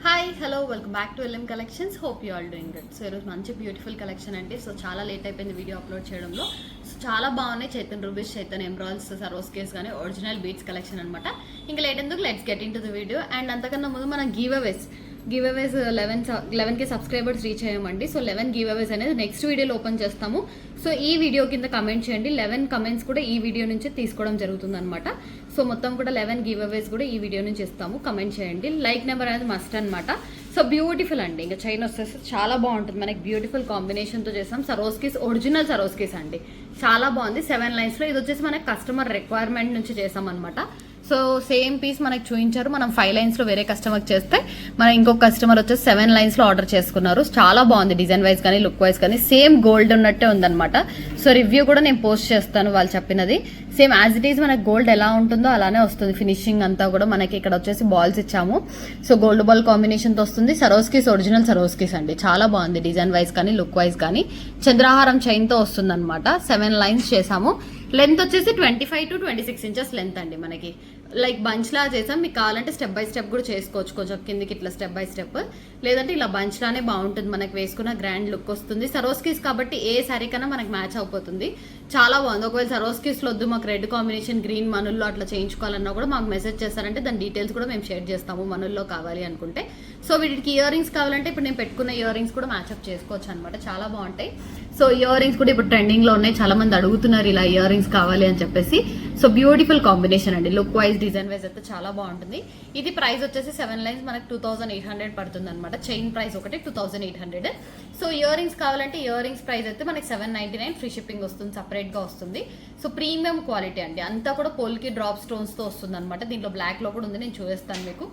Hi hello welcome back to LM collections. Hope you all doing good. So ఈరోజు మంచి beautiful collection అండి. So చాలా late అయిపోయింది video upload చేయడంలో. So చాలా బాగున్నాయి. చైతన్ రూబీస్, చైతన్ ఎంబ్రాయిల్స్, సరోస్ కేస్ కానీ ఒరిజినల్ బీట్స్ కలెక్షన్ అనమాట. ఇంకా లేట్ ఎందుకు, let's get into the video. And అంతకన్నా ముందు మనం giveaways 11K subscribers reach అయ్యామండి. సో 11 గివ్ అవేస్ అనేది నెక్స్ట్ వీడియోలో ఓపెన్ చేస్తాము. సో ఈ వీడియో కింద కమెంట్ చేయండి. 11 కమెంట్స్ కూడా ఈ వీడియో నుంచి తీసుకోవడం జరుగుతుంది అనమాట. సో మొత్తం కూడా 11 గివ్ అవేస్ కూడా ఈ వీడియో నుంచి ఇస్తాము. కమెంట్ చేయండి. లైక్ నెంబర్ అనేది మస్ట్ అనమాట. సో బ్యూటిఫుల్ అండి. ఇంకా చైన్ వచ్చేసి చాలా బాగుంటుంది. మనకి బ్యూటిఫుల్ కాంబినేషన్తో చేస్తాం. సరోస్కీస్ ఒరిజినల్ సరోస్కీస్ అండి. చాలా బాగుంది. 7 లైన్స్లో. ఇది వచ్చేసి మనకి కస్టమర్ రిక్వైర్మెంట్ నుంచి చేసాం అనమాట. సో సేమ్ పీస్ మనకు చూపించారు. మనం 5 లైన్స్లో వేరే కస్టమర్కి చేస్తే మన ఇంకొక కస్టమర్ వచ్చేసి 7 లైన్స్లో ఆర్డర్ చేసుకున్నారు. చాలా బాగుంది. డిజైన్ వైజ్ కానీ లుక్ వైజ్ కానీ సేమ్ గోల్డ్ ఉన్నట్టే ఉందన్నమాట. సో రివ్యూ కూడా నేను పోస్ట్ చేస్తాను వాళ్ళు చెప్పినది. సేమ్ యాజ్ ఇట్ ఈజ్ మనకి గోల్డ్ ఎలా ఉంటుందో అలానే వస్తుంది. ఫినిషింగ్ అంతా కూడా మనకి ఇక్కడ వచ్చేసి బాల్స్ ఇచ్చాము. సో గోల్డ్ బాల్ కాంబినేషన్తో వస్తుంది. సరోస్కీస్ ఒరిజినల్ సరోస్కీస్ అండి. చాలా బాగుంది. డిజైన్ వైజ్ కానీ లుక్ వైజ్ కానీ చంద్రహారం చైన్తో వస్తుంది అనమాట. 7 లైన్స్ చేసాము. లెంత్ వచ్చేసి 25 to 26 ఇంచెస్ లెంత్ అండి. మనకి లైక్ బంచ్ లా చేసాం. మీకు కావాలంటే స్టెప్ బై స్టెప్ కూడా చేసుకోవచ్చు. కొంచెం కిందికి ఇట్లా స్టెప్ బై స్టెప్, లేదంటే ఇలా బంచ్ లానే బాగుంటుంది. మనకి వేసుకున్న గ్రాండ్ లుక్ వస్తుంది. సరోస్కీస్ కాబట్టి ఏ శారీ కన్నా మనకి మ్యాచ్ అయిపోతుంది. చాలా బాగుంది. ఒకవేళ సరోస్కీస్లో వద్దు మాకు రెడ్ కాంబినేషన్ గ్రీన్ మనుల్లో అట్లా చేయించుకోవాలన్నా కూడా మాకు మెసేజ్ చేస్తారంటే దాని డీటెయిల్స్ కూడా మేము షేర్ చేస్తాము మనుల్లో కావాలి అనుకుంటే. సో వీటికి ఇయర్ రింగ్స్ కావాలంటే ఇప్పుడు నేను పెట్టుకున్న ఇయర్ రింగ్స్ కూడా మ్యాచ్అప్ చేసుకోవచ్చు అనమాట. చాలా బాగుంటాయి. సో ఇయర్ రింగ్స్ కూడా ఇప్పుడు ట్రెండింగ్లో ఉన్నాయి. చాలా మంది అడుగుతున్నారు ఇలా ఇయర్ రింగ్స్ కావాలి అని చెప్పేసి. సో బ్యూటిఫుల్ కాంబినేషన్ అండి. లుక్ వైజ్ డిజైన్ వైజ్ అయితే చాలా బాగుంటుంది. ఇది ప్రైస్ వచ్చేసి 7 లైన్స్ మనకి 2800 పడుతుంది అనమాట. చైన్ ప్రైస్ ఒకటి 2800. సో ఇయర్ రింగ్స్ కావాలంటే ఇయర్ రింగ్స్ ప్రైస్ అయితే మనకి 799 ఫ్రీ షిప్పింగ్ వస్తుంది. సపరేట్ గా వస్తుంది. సో ప్రీమియం క్వాలిటీ అండి. అంతా కూడా పోల్కి డ్రాప్ స్టోన్స్ తో వస్తుంది అనమాట. దీంట్లో బ్లాక్ లో కూడా ఉంది, నేను చూపిస్తాను మీకు.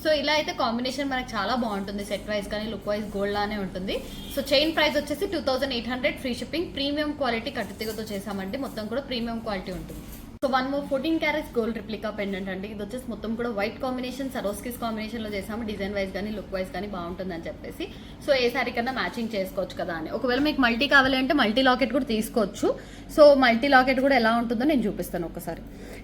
సో ఇలా అయితే కాంబినేషన్ మనకి చాలా బాగుంటుంది. సెట్ వైజ్ కానీ లుక్ వైజ్ గోల్డ్ లానే ఉంటుంది. సో చైన్ ప్రైస్ వచ్చేసి 2800 ఫ్రీ షిప్పింగ్. ప్రీమియం క్వాలిటీ కట్టుతీగతో చేసామండి. మొత్తం కూడా ప్రీమియం క్వాలిటీ ఉంటుంది. So 1 more 14 carats gold replica pendant అండి. ఇది వచ్చేసి మొత్తం కూడా వైట్ కాంబినేషన్ సరోస్కీస్ కాంబినేషన్ లో చేసాము. డిజైన్ వైజ్ కానీ లుక్ వైజ్ కానీ బాగుంటుంది అని చెప్పేసి. సో ఏ సారీ కన్నా మ్యాచింగ్ చేసుకోవచ్చు కదా అని. ఒకవేళ మీకు మల్టీ కావాలి అంటే మల్టీ లాకెట్ కూడా తీసుకోవచ్చు. సో మల్టీ లాకెట్ కూడా ఎలా ఉంటుందో నేను చూపిస్తాను ఒకసారి.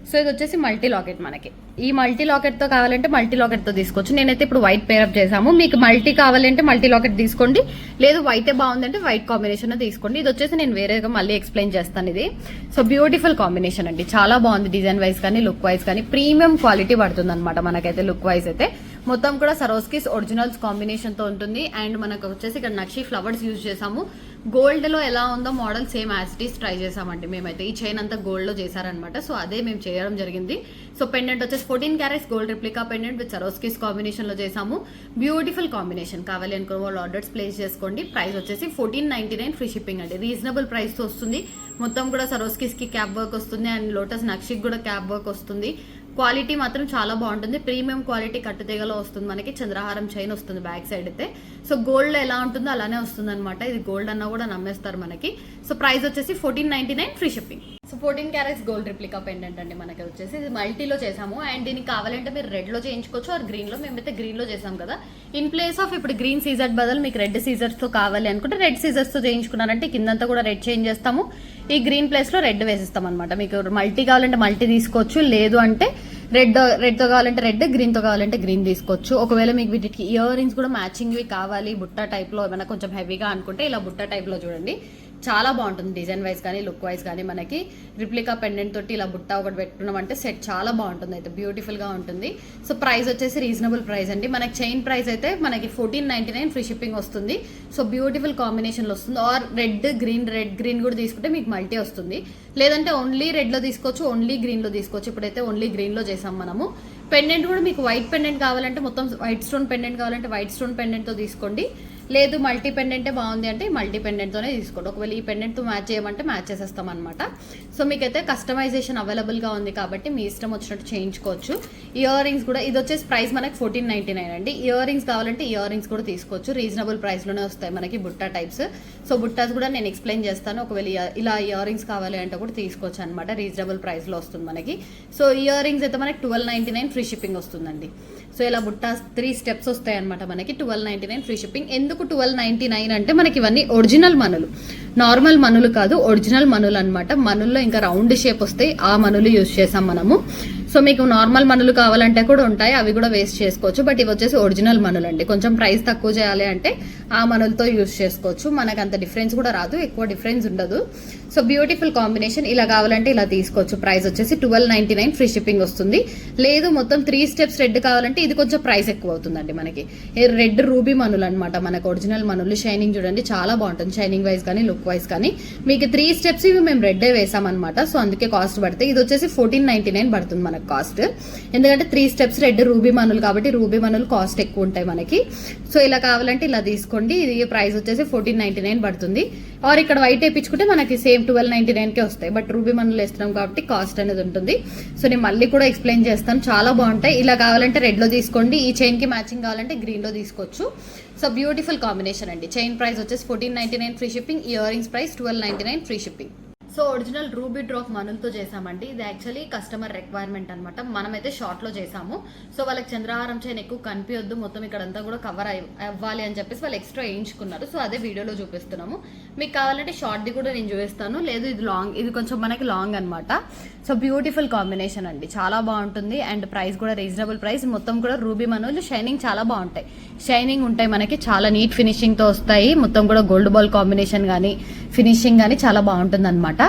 సో ఇది వచ్చేసి మల్టీ లాకెట్. మనకి ఈ మల్టీ లాకెట్ తో కావాలంటే మల్టీ లాకెట్ తో తీసుకోవచ్చు. నేనైతే ఇప్పుడు వైట్ పేరప్ చేసాము. మీకు మల్టీ కావాలంటే మల్టీ లాకెట్ తీసుకోండి, లేదు వైటే బాగుందంటే వైట్ కాంబినేషన్ తీసుకోండి. ఇది వచ్చేసి నేను వేరేగా మళ్ళీ ఎక్స్ప్లెయిన్ చేస్తాను. ఇది సో బ్యూటిఫుల్ కాంబినేషన్ అండి. చాలా బాగుంది. డిజైన్ వైజ్ కానీ లుక్ వైజ్ కానీ ప్రీమియం క్వాలిటీ పడుతుంది అనమాట. మనకైతే లుక్ వైజ్ అయితే మొత్తం కూడా సరోస్కీస్ ఒరిజినల్స్ కాంబినేషన్ తో ఉంటుంది. అండ్ మనకు వచ్చేసి ఇక్కడ నక్షి ఫ్లవర్స్ యూజ్ చేసాము. గోల్డ్ లో ఎలా ఉందో model same as it is try చేసామండి మేమైతే. ఈ చైన్ అంతా గోల్డ్ లో చేశారనమాట. సో అదే మేము చేయడం జరిగింది. సో పెండెంట్ వచ్చేసి 14 carats gold replica pendant with Swarovskis combination లో చేసాము. Beautiful combination. కావాలి అనుకున్న వాళ్ళు ఆర్డర్స్ ప్లేస్ చేసుకోండి. ప్రైస్ వచ్చేసి 1499 ఫ్రీ షిప్పింగ్ అండి. రీజనబుల్ ప్రైస్ తో వస్తుంది. మొత్తం కూడా సరోస్కీస్ కి క్యాప్ వర్క్ వస్తుంది. అండ్ లోటస్ నక్షికి కూడా క్యాప్ వర్క్ వస్తుంది. క్వాలిటీ మాత్రం చాలా బాగుంటుంది. ప్రీమియం క్వాలిటీ కట్టుతీగలో వస్తుంది. మనకి చంద్రహారం చైన్ వస్తుంది బ్యాక్ సైడ్ అయితే. సో గోల్డ్ ఎలా ఉంటుందో అలానే వస్తుంది అనమాట. ఇది గోల్డ్ అన్నా కూడా నమ్మేస్తారు మనకి. సో ప్రైస్ వచ్చేసి 1499 free shipping. So 14 carats gold replica pendant అండి. మనకి వచ్చేసి ఇది మల్టీలో చేసాము. అండ్ దీనికి కావాలంటే మీరు రెడ్ లో చేయించుకోవచ్చు ఆర్ గ్రీన్ లో. మేమైతే గ్రీన్ లో చేసాం కదా. ఇన్ ప్లేస్ ఆఫ్ ఇప్పుడు గ్రీన్ సీజర్ బదులు మీకు రెడ్ సీజర్స్ తో కావాలి అనుకుంటే రెడ్ సీజర్స్ తో చేయించుకున్నారంటే కిందంతా కూడా రెడ్ చేంజ్ చేస్తాము. ఈ గ్రీన్ ప్లేస్ లో రెడ్ వేసిస్తాం అనమాట. మీకు మల్టీ కావాలంటే మల్టీ తీసుకోవచ్చు, లేదు అంటే రెడ్ తో కావాలంటే రెడ్, గ్రీన్ తో కావాలంటే గ్రీన్ తీసుకోవచ్చు. ఒకవేళ మీకు వీటికి ఇయర్ రింగ్స్ కూడా మ్యాచింగ్ కావాలి బుట్ట టైప్ లో ఏమైనా కొంచెం హెవీగా అనుకుంటే ఇలా బుట్ట టైప్ లో చూడండి. చాలా బాగుంటుంది. డిజైన్ వైజ్ కానీ లుక్ వైజ్ కానీ మనకి రిప్లికా పెండెంట్ తోటి ఇలా బుట్ట ఒకటి పెట్టుకున్నామంటే సెట్ చాలా బాగుంటుంది. అయితే బ్యూటిఫుల్ గా ఉంటుంది. సో ప్రైస్ వచ్చేసి రీజనబుల్ ప్రైస్ అండి. మనకి చైన్ ప్రైస్ అయితే మనకి 1499 ఫ్రీ షిప్పింగ్ వస్తుంది. సో బ్యూటిఫుల్ కాంబినేషన్ లో వస్తుంది. ఆర్ రెడ్ గ్రీన్ కూడా తీసుకుంటే మీకు మల్టీ వస్తుంది. లేదంటే ఓన్లీ రెడ్ లో తీసుకోవచ్చు, ఓన్లీ గ్రీన్ లో తీసుకోవచ్చు. ఇప్పుడైతే ఓన్లీ గ్రీన్ లో చేసాం మనము. పెండెంట్ కూడా మీకు వైట్ పెండెంట్ కావాలంటే మొత్తం వైట్ స్టోన్ పెండెంట్ కావాలంటే వైట్ స్టోన్ పెండెంట్ తో తీసుకోండి. లేదు మల్టీ పెండెంటే బాగుంది అంటే మల్టీ పెండెంట్తోనే తీసుకోండి. ఒకవేళ ఈ పెండెంట్తో మ్యాచ్ చేయమంటే మ్యాచ్ చేసేస్తాం అనమాట. సో మీకైతే కస్టమైజేషన్ అవైలబుల్గా ఉంది కాబట్టి మీ ఇష్టం వచ్చినట్టు చేయించుకోవచ్చు. ఇయర్ రింగ్స్ కూడా ఇది వచ్చేసి ప్రైస్ మనకి 1499 అండి. ఇయర్ రింగ్స్ కావాలంటే ఇయర్ రింగ్స్ కూడా తీసుకోవచ్చు. రీజనబుల్ ప్రైస్లోనే వస్తాయి మనకి బుట్టా టైప్స్. సో బుట్టాస్ కూడా నేను ఎక్స్ప్లెయిన్ చేస్తాను. ఒకవేళ ఇలా ఇయర్ రింగ్స్ కావాలి అంటే కూడా తీసుకోవచ్చు అనమాట. రీజనబుల్ ప్రైస్లో వస్తుంది మనకి. సో ఇయర్ రింగ్స్ అయితే మనకి 1299 ఫ్రీ షిప్పింగ్ వస్తుందండి. సో ఇలా బుట్టాస్ 3 స్టెప్స్ వస్తాయి అనమాట మనకి. 1299 ఫ్రీ షిప్పింగ్. ఎందుకు 1299 అంటే మనకి ఇవన్నీ ఒరిజినల్ మనులు, నార్మల్ మనులు కాదు, ఒరిజినల్ మనులు అనమాట. మనుల్లో ఇంకా రౌండ్ షేప్ వస్తాయి, ఆ మనులు యూజ్ చేసాం మనము. సో మీకు నార్మల్ మనులు కావాలంటే కూడా ఉంటాయి, అవి కూడా వేస్ట్ చేసుకోవచ్చు. బట్ ఇవి వచ్చేసి ఒరిజినల్ మనులు అండి. కొంచెం ప్రైస్ తక్కువ చేయాలి అంటే ఆ మనులతో యూస్ చేసుకోవచ్చు. మనకు అంత డిఫరెన్స్ కూడా రాదు, ఎక్కువ డిఫరెన్స్ ఉండదు. So beautiful combination. ఇలా కావాలంటే ఇలా తీసుకోవచ్చు. ప్రైస్ వచ్చేసి 1299 ఫ్రీ షిప్పింగ్ వస్తుంది. లేదు మొత్తం 3 స్టెప్స్ రెడ్ కావాలంటే ఇది కొంచెం ప్రైస్ ఎక్కువ అవుతుందండి మనకి. రెడ్ రూబీ మనులు అనమాట, మనకు ఒరిజినల్ మనులు. షైనింగ్ చూడండి చాలా బాగుంటుంది, షైనింగ్ వైజ్ కానీ లుక్ వైజ్ కానీ. మీకు 3 స్టెప్స్ ఇవి మేము రెడ్డే వేసామన్నమాట. సో అందుకే కాస్ట్ పడుతుంది. ఇది వచ్చేసి 1499 పడుతుంది మనకు కాస్ట్. ఎందుకంటే 3 స్టెప్స్ రెడ్ రూబీ మనులు కాబట్టి రూబీ మనులు కాస్ట్ ఎక్కువ ఉంటాయి మనకి. సో ఇలా కావాలంటే ఇలా తీసుకోండి. ఇది ప్రైస్ వచ్చేసి 1499 పడుతుంది. ఆర్ ఇక్కడ వైట్ వేయించుకుంటే మనకి సేమ్ 1299కే వస్తాయి. బట్ రూబీ మనులు వేస్తున్నాం కాబట్టి కాస్ట్ అనేది ఉంటుంది. సో నేను మళ్ళీ కూడా ఎక్స్ప్లెయిన్ చేస్తాను, చాలా బాగుంటాయి. ఇలా కావాలంటే రెడ్లో తీసుకోండి. ఈ చైన్ కి మ్యాచింగ్ కావాలంటే గ్రీన్లో తీసుకోవచ్చు. సో బ్యూటిఫుల్ కాంబినేషన్ అండి. చైన్ ప్రైస్ వచ్చేసి 1499 free shipping. Ear rings price 1299 free shipping. So original ruby drop మనులతో చేసామండి. ఇది యాక్చువల్లీ కస్టమర్ రిక్వైర్మెంట్ అనమాట. మనమైతే షార్ట్లో చేసాము. సో వాళ్ళకి చంద్రహారం చైన్ ఎక్కువ కనిపించొద్దు, మొత్తం ఇక్కడంతా కూడా కవర్ అవ్వాలి అని చెప్పేసి వాళ్ళు ఎక్స్ట్రా వేయించుకున్నారు. సో అదే వీడియోలో చూపిస్తున్నాము. మీకు కావాలంటే షార్ట్ది కూడా నేను చూపిస్తాను. లేదు ఇది లాంగ్, ఇది కొంచెం మనకి లాంగ్ అనమాట. సో బ్యూటిఫుల్ కాంబినేషన్ అండి, చాలా బాగుంటుంది. అండ్ ప్రైస్ కూడా రీజనబుల్ ప్రైస్. మొత్తం కూడా రూబీ మనులు. షైనింగ్ చాలా బాగుంటాయి, షైనింగ్ ఉంటాయి మనకి. చాలా నీట్ ఫినిషింగ్తో వస్తాయి. మొత్తం కూడా గోల్డ్ బాల్ కాంబినేషన్ కానీ ఫినిషింగ్ కానీ చాలా బాగుంటుంది అనమాట.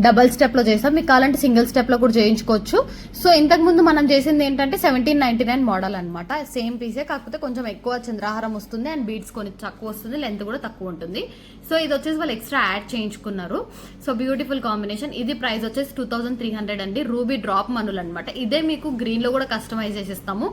డబల్ స్టెప్ లో చేసాం. మీకు కావాలంటే సింగిల్ స్టెప్ లో కూడా చేయించుకోవచ్చు. సో ఇంతకు ముందు మనం చేసింది ఏంటంటే 1799 మోడల్ అనమాట. సేమ్ పీసే, కాకపోతే కొంచెం ఎక్కువ చంద్రహారం వస్తుంది అండ్ బీడ్స్ కొన్ని తక్కువ వస్తుంది, లెంత్ కూడా తక్కువ ఉంటుంది. సో ఇది వచ్చేసి వాళ్ళు ఎక్స్ట్రా యాడ్ చేయించుకున్నారు. So beautiful combination. ఇది ప్రైస్ వచ్చేసి 2300 అండి. రూబీ డ్రాప్ మనులు అనమాట. ఇదే మీకు గ్రీన్ లో కూడా కస్టమైజ్ చేసిస్తాము.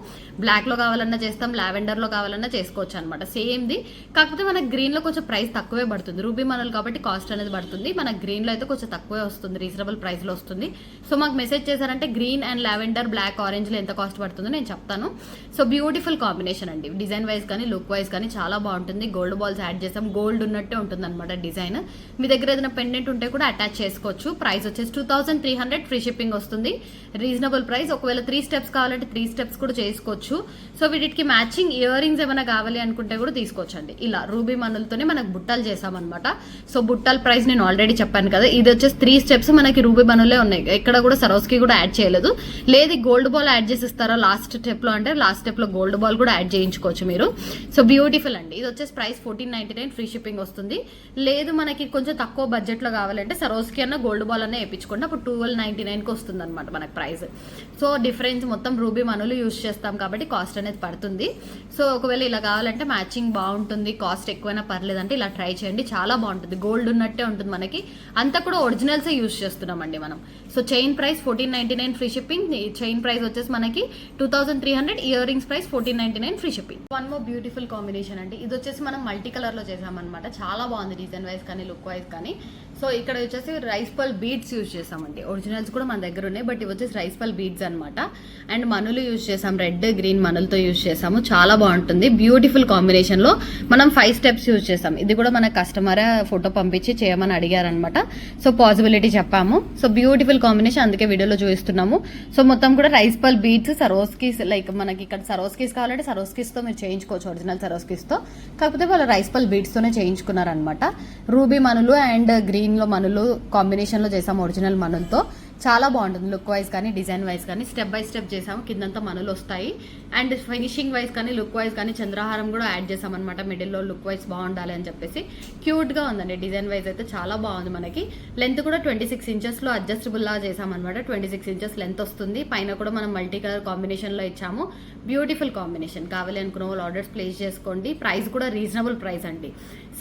బ్లాక్ లో కావాలన్నా చేస్తాం, లావెండర్ లో కావాలన్నా చేసుకోవచ్చు అనమాట. సేమ్ది, కాకపోతే మనకి గ్రీన్ లో కొంచెం ప్రైస్ తక్కువే పడుతుంది. రూబీ మనులు కాబట్టి కాస్ట్ అనేది పడుతుంది. మన గ్రీన్ లో అయితే కొంచెం తక్కువే వస్తుంది, రీజనబుల్ ప్రైస్ లో వస్తుంది. సో మాకు మెసేజ్ చేశారంటే green and lavender, black, orange లో ఎంత కాస్ట్ పడుతుందో నేను చెప్తాను. సో బ్యూటిఫుల్ కాంబినేషన్ అండి. డిజైన్ వైజ్ కానీ లుక్ వైజ్ కానీ చాలా బాగుంటుంది. గోల్డ్ బాల్స్ యాడ్ చేసాం, గోల్డ్ ఉన్నట్టే ఉంటుంది అనమాట డిజైన్. మీ దగ్గర ఏదైనా పెండెంట్ ఉంటే కూడా అటాచ్ చేసుకోవచ్చు. ప్రైస్ వచ్చేసి 2300 ఫ్రీ షిప్పింగ్ వస్తుంది. Reasonable price. ఒకవేళ 3 స్టెప్స్ కావాలంటే 3 స్టెప్స్ కూడా చేసుకోవచ్చు. సో వీటికి మ్యాచింగ్ ఇయర్ రింగ్స్ ఏమైనా కావాలి అనుకుంటే కూడా తీసుకోవచ్చు అండి. ఇలా రూబీ మనులతోనే మనకు బుట్టలు చేసామన్నమాట. సో బుట్టల ప్రైస్ నేను ఆల్రెడీ చెప్పాను కదా. ఇది వచ్చేసి 3 స్టెప్స్ మనకి రూబీ మనులే ఉన్నాయి. ఎక్కడ కూడా సరోస్కి కూడా యాడ్ చేయలేదు. లేదు గోల్డ్ బాల్ యాడ్ చేసి ఇస్తారా లాస్ట్ స్టెప్ లో అంటే లాస్ట్ స్టెప్ లో గోల్డ్ బాల్ కూడా యాడ్ చేయించుకోవచ్చు మీరు. సో బ్యూటిఫుల్ అండి. ఇది వచ్చేసి ప్రైస్ 1499 ఫ్రీ షిప్పింగ్ వస్తుంది. లేదు మనకి కొంచెం తక్కువ బడ్జెట్ లో కావాలంటే సరోస్కి అన్న గోల్డ్ బాల్ అన్న వేయించుకోండి. అప్పుడు 1299కి వస్తుంది అనమాట మనకు ప్రైస్. సో డిఫరెన్స్ మొత్తం రూబీ మనులు యూజ్ చేస్తాం కాబట్టి కాస్ట్ అనేది పడుతుంది. సో ఒకవేళ ఇలా కావాలంటే మ్యాచింగ్ బాగుంటుంది, కాస్ట్ ఎక్కువైనా పర్లేదంటే ఇలా ట్రై చేయండి, చాలా బాగుంటుంది. గోల్డ్ ఉన్నట్టే ఉంటుంది మనకి. అంతా కూడా ఒరిజినల్సే యూజ్ చేస్తున్నామండి మనం. So chain price 1499 free shipping. Chain price వచ్చేసి మనకి 2300. Year rings price 1499 free shipping. One more beautiful combination అండి. ఇది వచ్చేసి మనం మల్టీ కలర్ లో చేసామన్నమాట. చాలా బాగుంది డిజైన్ వైజ్ కానీ లుక్ వైజ్ కానీ. సో ఇక్కడ వచ్చేసి రైస్ పల్ బీడ్స్ యూజ్ చేసామండి. ఒరిజినల్స్ కూడా మన దగ్గర ఉన్నాయి, బట్ ఇవి వచ్చేసి రైస్ పల్ బీడ్స్ అనమాట. అండ్ మనులు యూజ్ చేసాం, రెడ్ గ్రీన్ మనులతో యూజ్ చేసాము. చాలా బాగుంటుంది. బ్యూటిఫుల్ కాంబినేషన్ లో మనం 5 స్టెప్స్ యూజ్ చేసాం. ఇది కూడా మన కస్టమర్ ఫోటో పంపించి చేయమని అడిగారనమాట. సో పాసిబిలిటీ చెప్పాము. సో బ్యూటిఫుల్ కాంబినేషన్, అందుకే వీడియోలో చూపిస్తున్నాము. సో మొత్తం కూడా రైస్ పల్ బీడ్స్, సరోస్కీస్, లైక్ మనకి ఇక్కడ సరోస్కీస్ కావాలంటే సరోస్కీస్ తో మీరు చేయించుకోవచ్చు, ఒరిజినల్ సరోస్కీస్ తో. కాకపోతే వాళ్ళు రైస్ పల్ బీడ్స్ తోనే చేయించుకున్నారనమాట. రూబీ మనులు అండ్ గ్రీన్ లో మనులు కాంబినేషన్ లో చేసాము ఒరిజినల్ మనులతో. చాలా బాగుంటుంది లుక్ వైజ్ కానీ డిజైన్ వైజ్ కానీ. స్టెప్ బై స్టెప్ చేసాము, కిందంతా మనులు వస్తాయి. అండ్ ఫినిషింగ్ వైజ్ కానీ లుక్ వైజ్ కానీ చంద్రహారం కూడా యాడ్ చేసామన్నమాట. మిడిల్లో లుక్ వైజ్ బాగుండాలి అని చెప్పేసి క్యూట్ గా ఉందండి. డిజైన్ వైజ్ అయితే చాలా బాగుంది. మనకి లెంత్ కూడా 26 ఇంచెస్ లో అడ్జస్టబుల్ లా చేసామన్నమాట. 26 ఇంచెస్ లెంత్ వస్తుంది. పైన కూడా మనం మల్టీ కలర్ కాంబినేషన్ లో ఇచ్చాము. Beautiful combination. కావాలి అనుకున్న వాళ్ళు ఆర్డర్స్ ప్లేస్ చేసుకోండి. ప్రైస్ కూడా రీజనబుల్ ప్రైస్ అండి.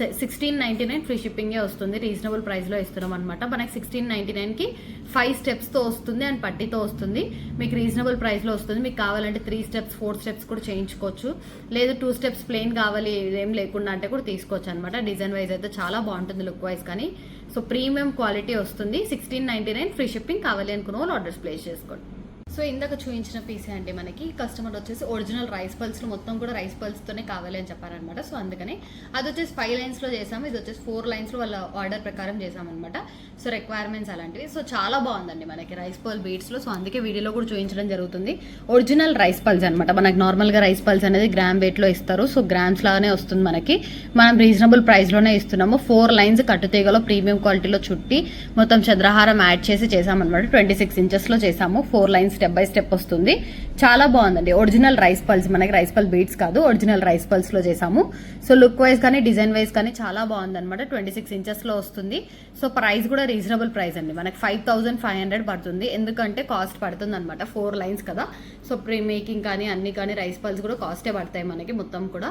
1699 ఫ్రీ షిప్పింగే వస్తుంది. రీజనబుల్ ప్రైస్ లో ఇస్తున్నాం అనమాట. మనకి 1699 కి 5 స్టెప్స్ తో వస్తుంది అండ్ పట్టీతో వస్తుంది. మీకు రీజనబుల్ ప్రైస్ లో వస్తుంది. మీకు కావాలంటే 3 స్టెప్స్ 4 స్టెప్స్ కూడా చేయించుకోవచ్చు. లేదు 2 స్టెప్స్ ప్లెయిన్ కావాలి ఏం లేకుండా అంటే కూడా తీసుకోవచ్చు అనమాట. డిజైన్ వైజ్ అయితే చాలా బాగుంటుంది లుక్ వైజ్ కానీ. సో ప్రీమియం క్వాలిటీ వస్తుంది. 1699 ఫ్రీ షిప్పింగ్. కావాలి అనుకున్న వాళ్ళు ఆర్డర్స్ ప్లేస్ చేసుకోండి. సో ఇందాక చూపించిన పీసే అంటే మనకి కస్టమర్ వచ్చేసి ఒరిజినల్ రైస్ పల్స్ మొత్తం కూడా రైస్ పల్స్ తోనే కావాలి అని చెప్పారనమాట. సో అందుకని అది వచ్చేసి 5 లైన్స్ లో చేసాము. ఇది వచ్చేసి 4 లైన్స్ లో వాళ్ళ ఆర్డర్ ప్రకారం చేసామన్నమాట. సో రిక్వైర్మెంట్స్ అలాంటివి. సో చాలా బాగుందండి మనకి రైస్ పల్ బీడ్స్ లో. సో అందుకే వీడియోలో కూడా చూపించడం జరుగుతుంది. ఒరిజినల్ రైస్ పల్స్ అనమాట. మనకి నార్మల్ గా రైస్ పల్స్ అనేది గ్రామ్ వెయిట్ లో ఇస్తారు. సో గ్రామ్స్ లాగానే వస్తుంది మనకి. మనం రీజనబుల్ ప్రైస్ లోనే ఇస్తున్నాము. 4 లైన్స్ కట్టుతీగలో ప్రీమియం క్వాలిటీలో చుట్టి మొత్తం చంద్రహారం యాడ్ చేసి చేసామన్నమాట. 26 ఇంచెస్ లో చేసాము. 4 లైన్స్ స్టెప్ బై స్టెప్ వస్తుంది. చాలా బాగుందండి. ఒరిజినల్ రైస్ పల్స్, మనకి రైస్ పల్ బీడ్స్ కాదు, ఒరిజినల్ రైస్ పల్స్ లో చేసాము. సో లుక్ వైజ్ కానీ డిజైన్ వైజ్ కానీ చాలా బాగుంది అనమాట. 26 inches లో వస్తుంది. సో ప్రైస్ కూడా రీజనబుల్ ప్రైస్ అండి. మనకి 5500 పడుతుంది. ఎందుకంటే కాస్ట్ పడుతుంది అనమాట, 4 lines కదా. సో ప్రీ మేకింగ్ కానీ అన్ని కానీ రైస్ పల్స్ కూడా కాస్టే పడతాయి మనకి. మొత్తం కూడా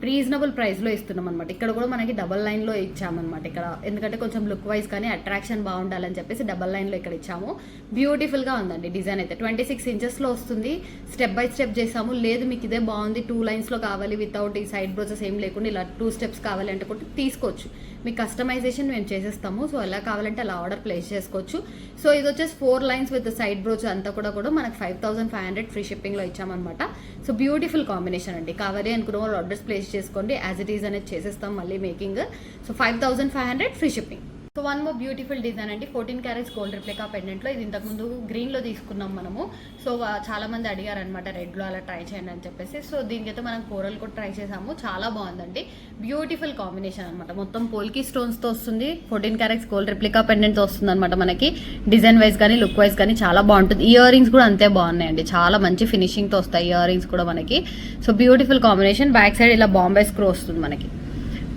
రీజనబుల్ ప్రైస్ లో ఇస్తున్నాం అనమాట. ఇక్కడ కూడా మనకి డబల్ లైన్ లో ఇచ్చామన్నమాట ఇక్కడ, ఎందుకంటే కొంచెం లుక్ వైజ్ కానీ అట్రాక్షన్ బాగుండాలని చెప్పేసి డబల్ లైన్ లో ఇక్కడ ఇచ్చాము. బ్యూటిఫుల్ గా ఉందండి డిజైన్ అయితే. 26 inches లో వస్తుంది. స్టెప్ బై స్టెప్ చేసాము. లేదు మీకు ఇదే బాగుంది 2 lines లో కావాలి వితౌట్ ఈ సైడ్ బ్రోచెస్ ఏం లేకుండా ఇలా 2 steps కావాలి అంటే కూడా తీసుకోవచ్చు. మీ కస్టమైజేషన్ మేము చేసేస్తాము. సో ఎలా కావాలంటే అలా ఆర్డర్ ప్లేస్ చేసుకోవచ్చు. సో ఇది వచ్చేసి 4 lines విత్ సైడ్ బ్రోచ్ అంతా కూడా మనకి 5500 ఫ్రీ షిప్పింగ్ లో ఇచ్చామన్నమాట. సో బ్యూటిఫుల్ కాంబినేషన్ అండి. కావాలి అనుకున్న వాళ్ళు ఆర్డర్స్ ప్లేస్ చేసుకోండి. యాజ్ ఇట్ ఈజ్ అనేది చేసేస్తాం మళ్ళీ making. So 5500 free shipping. So one more beautiful design అండి. 14 carats గోల్డ్ రిప్లికా పెండెంట్ లో. ఇది ఇంతకుముందు గ్రీన్ లో తీసుకున్నాం మనము. సో చాలా మంది అడిగారు అనమాట రెడ్ లో అలా ట్రై చేయండి అని చెప్పేసి. సో దీనికైతే మనం కోరల్ కూడా ట్రై చేసాము. చాలా బాగుందండి. బ్యూటిఫుల్ కాంబినేషన్ అనమాట. మొత్తం పోల్కి స్టోన్స్ తో వస్తుంది. 14 carats గోల్డ్ రిప్లికా పెండెంట్ తో వస్తుంది అనమాట మనకి. డిజైన్ వైజ్ కానీ లుక్ వైజ్ కానీ చాలా బాగుంటుంది. ఇయర్ రింగ్స్ కూడా అంతే బాగున్నాయండి. చాలా మంచి ఫినిషింగ్ తో వస్తాయి ఇయర్ రింగ్స్ కూడా మనకి. So beautiful combination. Back side ఇలా బాంబే స్క్రూ వస్తుంది మనకి.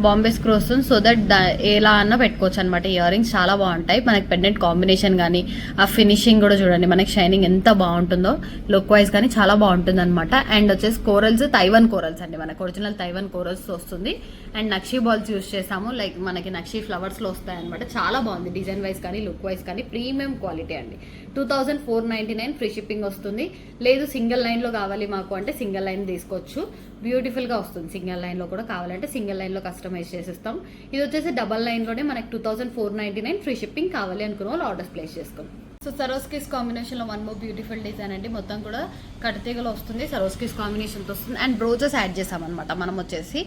బాంబే స్క్రూ వస్తుంది. సో దట్ ఎలా అన్నా పెట్టుకోవచ్చు అనమాట. ఇయర్ రింగ్స్ చాలా బాగుంటాయి మనకి. పెండెంట్ కాంబినేషన్ కానీ ఆ ఫినిషింగ్ కూడా చూడండి మనకి షైనింగ్ ఎంత బాగుంటుందో. లుక్ వైజ్ కానీ చాలా బాగుంటుంది అనమాట. అండ్ వచ్చేసి కోరల్స్, తైవన్ కోరల్స్ అండి మనకి. ఒరిజినల్ తైవన్ కోరల్స్ వస్తుంది. అండ్ నక్షీ బాల్స్ యూస్ చేసాము. లైక్ మనకి నక్షీ ఫ్లవర్స్ లో వస్తాయి అనమాట. చాలా బాగుంది డిజైన్ వైజ్ కానీ లుక్ వైజ్ కానీ. ప్రీమియం క్వాలిటీ అండి. 2499 ఫ్రీ షిప్పింగ్ వస్తుంది. లేదు సింగిల్ లైన్ లో కావాలి మాకు అంటే సింగిల్ లైన్ తీసుకోవచ్చు. బ్యూటిఫుల్ గా వస్తుంది. సింగిల్ లైన్ లో కూడా కావాలంటే సింగిల్ లైన్ లో కస్టమైజ్ చేసిస్తాం. ఇది వచ్చేసి డబల్ లైన్ లోనే మనకి 2499 ఫ్రీ షిప్పింగ్. కావాలి అనుకున్న వాళ్ళు ఆర్డర్స్ ప్లేస్ చేసుకోండి. సో సరోస్కిస్ కాంబినేషన్ లో వన్ మోర్ బ్యూటిఫుల్ డిజైన్ అండి. మొత్తం కూడా కడతీగలో వస్తుంది. సరోస్కిస్ కాంబినేషన్ తో వస్తుంది. అండ్ బ్రోచెస్ యాడ్ చేసామన్నమాట మనం వచ్చేసి.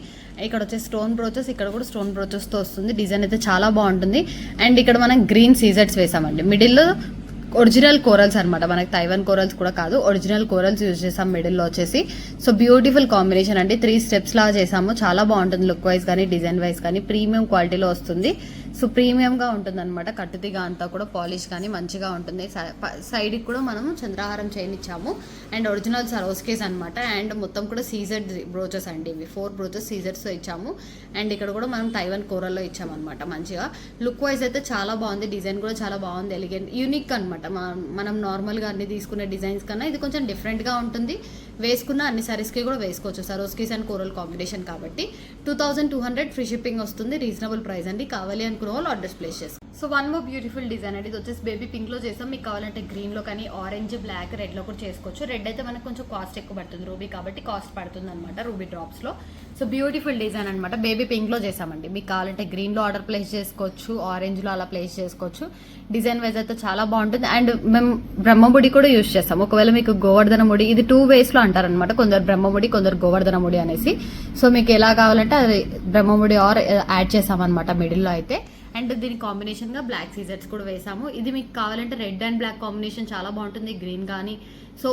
ఇక్కడ వచ్చేసి స్టోన్ బ్రోచెస్, ఇక్కడ కూడా స్టోన్ బ్రోచెస్ తో వస్తుంది. డిజైన్ అయితే చాలా బాగుంటుంది. అండ్ ఇక్కడ మనం గ్రీన్ సీజర్స్ వేసామండి. మిడిల్ లో ఒరిజినల్ కోరల్స్ అనమాట. మనకి తైవన్ కోరల్స్ కూడా కాదు, ఒరిజినల్ కోరల్స్ యూజ్ చేసాం మిడిల్లో వచ్చేసి. సో బ్యూటిఫుల్ కాంబినేషన్ అండి. 3 steps లాగా చేసాము. చాలా బాగుంటుంది లుక్ వైజ్ కానీ డిజైన్ వైజ్ కానీ. ప్రీమియం క్వాలిటీలో వస్తుంది. సో ప్రీమియం గా ఉంటుంది అనమాట. కట్టుదిగా అంతా కూడా పాలిష్ కానీ మంచిగా ఉంటుంది. సైడ్ కూడా మనము చంద్రహారం చైన్ ఇచ్చాము. అండ్ ఒరిజినల్ సరోస్కేస్ అనమాట. అండ్ మొత్తం కూడా సీజెడ్ బ్రోచెస్ అండి. ఇవి 4 బ్రోచెస్ సీజెడ్స్ తో ఇచ్చాము. అండ్ ఇక్కడ కూడా మనం తైవన్ కోరల్లో ఇచ్చామన్నమాట. మంచిగా లుక్ వైజ్ అయితే చాలా బాగుంది. డిజైన్ కూడా చాలా బాగుంది. ఎలిగెంట్ యూనిక్ అనమాట. మనం నార్మల్ గా అన్ని తీసుకునే డిజైన్స్ కన్నా ఇది కొంచెం డిఫరెంట్ గా ఉంటుంది. వేసుకున్న అన్ని సారీస్ కి కూడా వేసుకోవచ్చు. సరోస్కీస్ అండ్ కోరల్ కాంబినేషన్ కాబట్టి 2200 ఫ్రీ షిప్పింగ్ వస్తుంది. రీజనబుల్ ప్రైస్ అండి. కావాలి అనుకున్న వాళ్ళు ఆర్డర్స్ ప్లేస్ చేసుకోండి. So one more beautiful design అండి. ఇది వచ్చేసి బేబీ పింక్ లో చేసాం. మీకు కావాలంటే గ్రీన్ లో కానీ ఆరెంజ్, బ్లాక్, రెడ్ లో కూడా చేసుకోవచ్చు. రెడ్ అయితే మనకు కొంచెం కాస్ట్ ఎక్కువ పడుతుంది రూబీ కాబట్టి, కాస్ట్ పడుతుంది అనమాట రూబీ డ్రాప్స్ లో. సో బ్యూటిఫుల్ డిజైన్ అనమాట. బేబీ పింక్ లో చేసామండి. మీకు కావాలంటే గ్రీన్ లో ఆర్డర్ ప్లేస్ చేసుకోవచ్చు, ఆరెంజ్ లో అలా ప్లేస్ చేసుకోవచ్చు. డిజైన్ వైజ్ అయితే చాలా బాగుంటుంది. అండ్ మేము బ్రహ్మముడి కూడా యూజ్ చేస్తాం. ఒకవేళ మీకు గోవర్ధన ముడి, ఇది 2 ways లో అంటారనమాట. కొందరు బ్రహ్మముడి, కొందరు గోవర్ధన ముడి అనేసి. సో మీకు ఎలా కావాలంటే అది బ్రహ్మముడి ఆర్ యాడ్ చేసామన్నమాట మిడిల్ లో అయితే. అండ్ దీని కాంబినేషన్ గా బ్లాక్ సీజర్స్ కూడా వేసాము. ఇది మీకు కావాలంటే రెడ్ అండ్ బ్లాక్ కాంబినేషన్ చాలా బాగుంటుంది. గ్రీన్ కానీ సో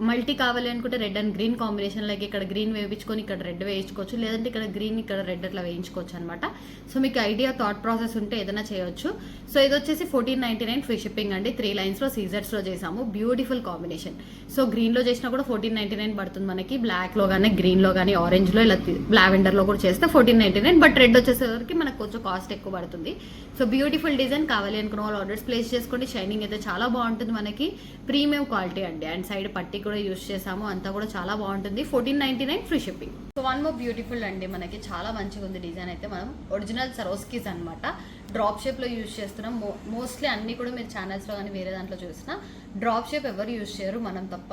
మల్టీ కావాలి అనుకుంటే red and green combination, like ఇక్కడ గ్రీన్ వేయించుకొని ఇక్కడ రెడ్ వేయించుకోవచ్చు, లేదంటే ఇక్కడ గ్రీన్ ఇక్కడ రెడ్ అట్లా వేయించుకోవచ్చు అనమాట. సో మీకు ఐడియా థాట్ ప్రాసెస్ ఉంటే ఏదైనా చేయొచ్చు. సో ఇది వచ్చేసి 1499 ఫ్రీ షిప్పింగ్ అండి. 3 lines లో సీజర్స్ లో చేసాము. Beautiful combination. సో గ్రీన్ లో చేసినా కూడా 1499 పడుతుంది మనకి. బ్లాక్ లో కానీ గ్రీన్ లో కానీ ఆరెంజ్ లో ఇలా లావెండర్ లో కూడా చేస్తే 1499. బట్ రెడ్ వచ్చేసరికి మనకు కొంచెం కాస్ట్ ఎక్కువ పడుతుంది. So beautiful design. కావాలి అనుకున్న వాళ్ళు ఆర్డర్స్ ప్లేస్ చేసుకోండి. షైనింగ్ అయితే చాలా బాగుంటుంది మనకి. ప్రీమియం క్వాలిటీ అండి. అండ్ సైడ్ పట్టి కూడా యూజ్ చేసాము. అంతా కూడా చాలా బాగుంటుంది. 1499 free shipping. So one more beautiful అండి. మనకి చాలా మంచిగా ఉంది డిజైన్ అయితే. మనం ఒరిజినల్ సరోస్కీస్ అనమాట. డ్రాప్ షేప్ లో యూజ్ చేస్తున్నాం. మోస్ట్లీ అన్ని కూడా మీరు ఛానల్స్ లో కానీ వేరే దాంట్లో చూసినా డ్రాప్ షేప్ ఎవరు యూజ్ చేయరు, మనం తప్ప.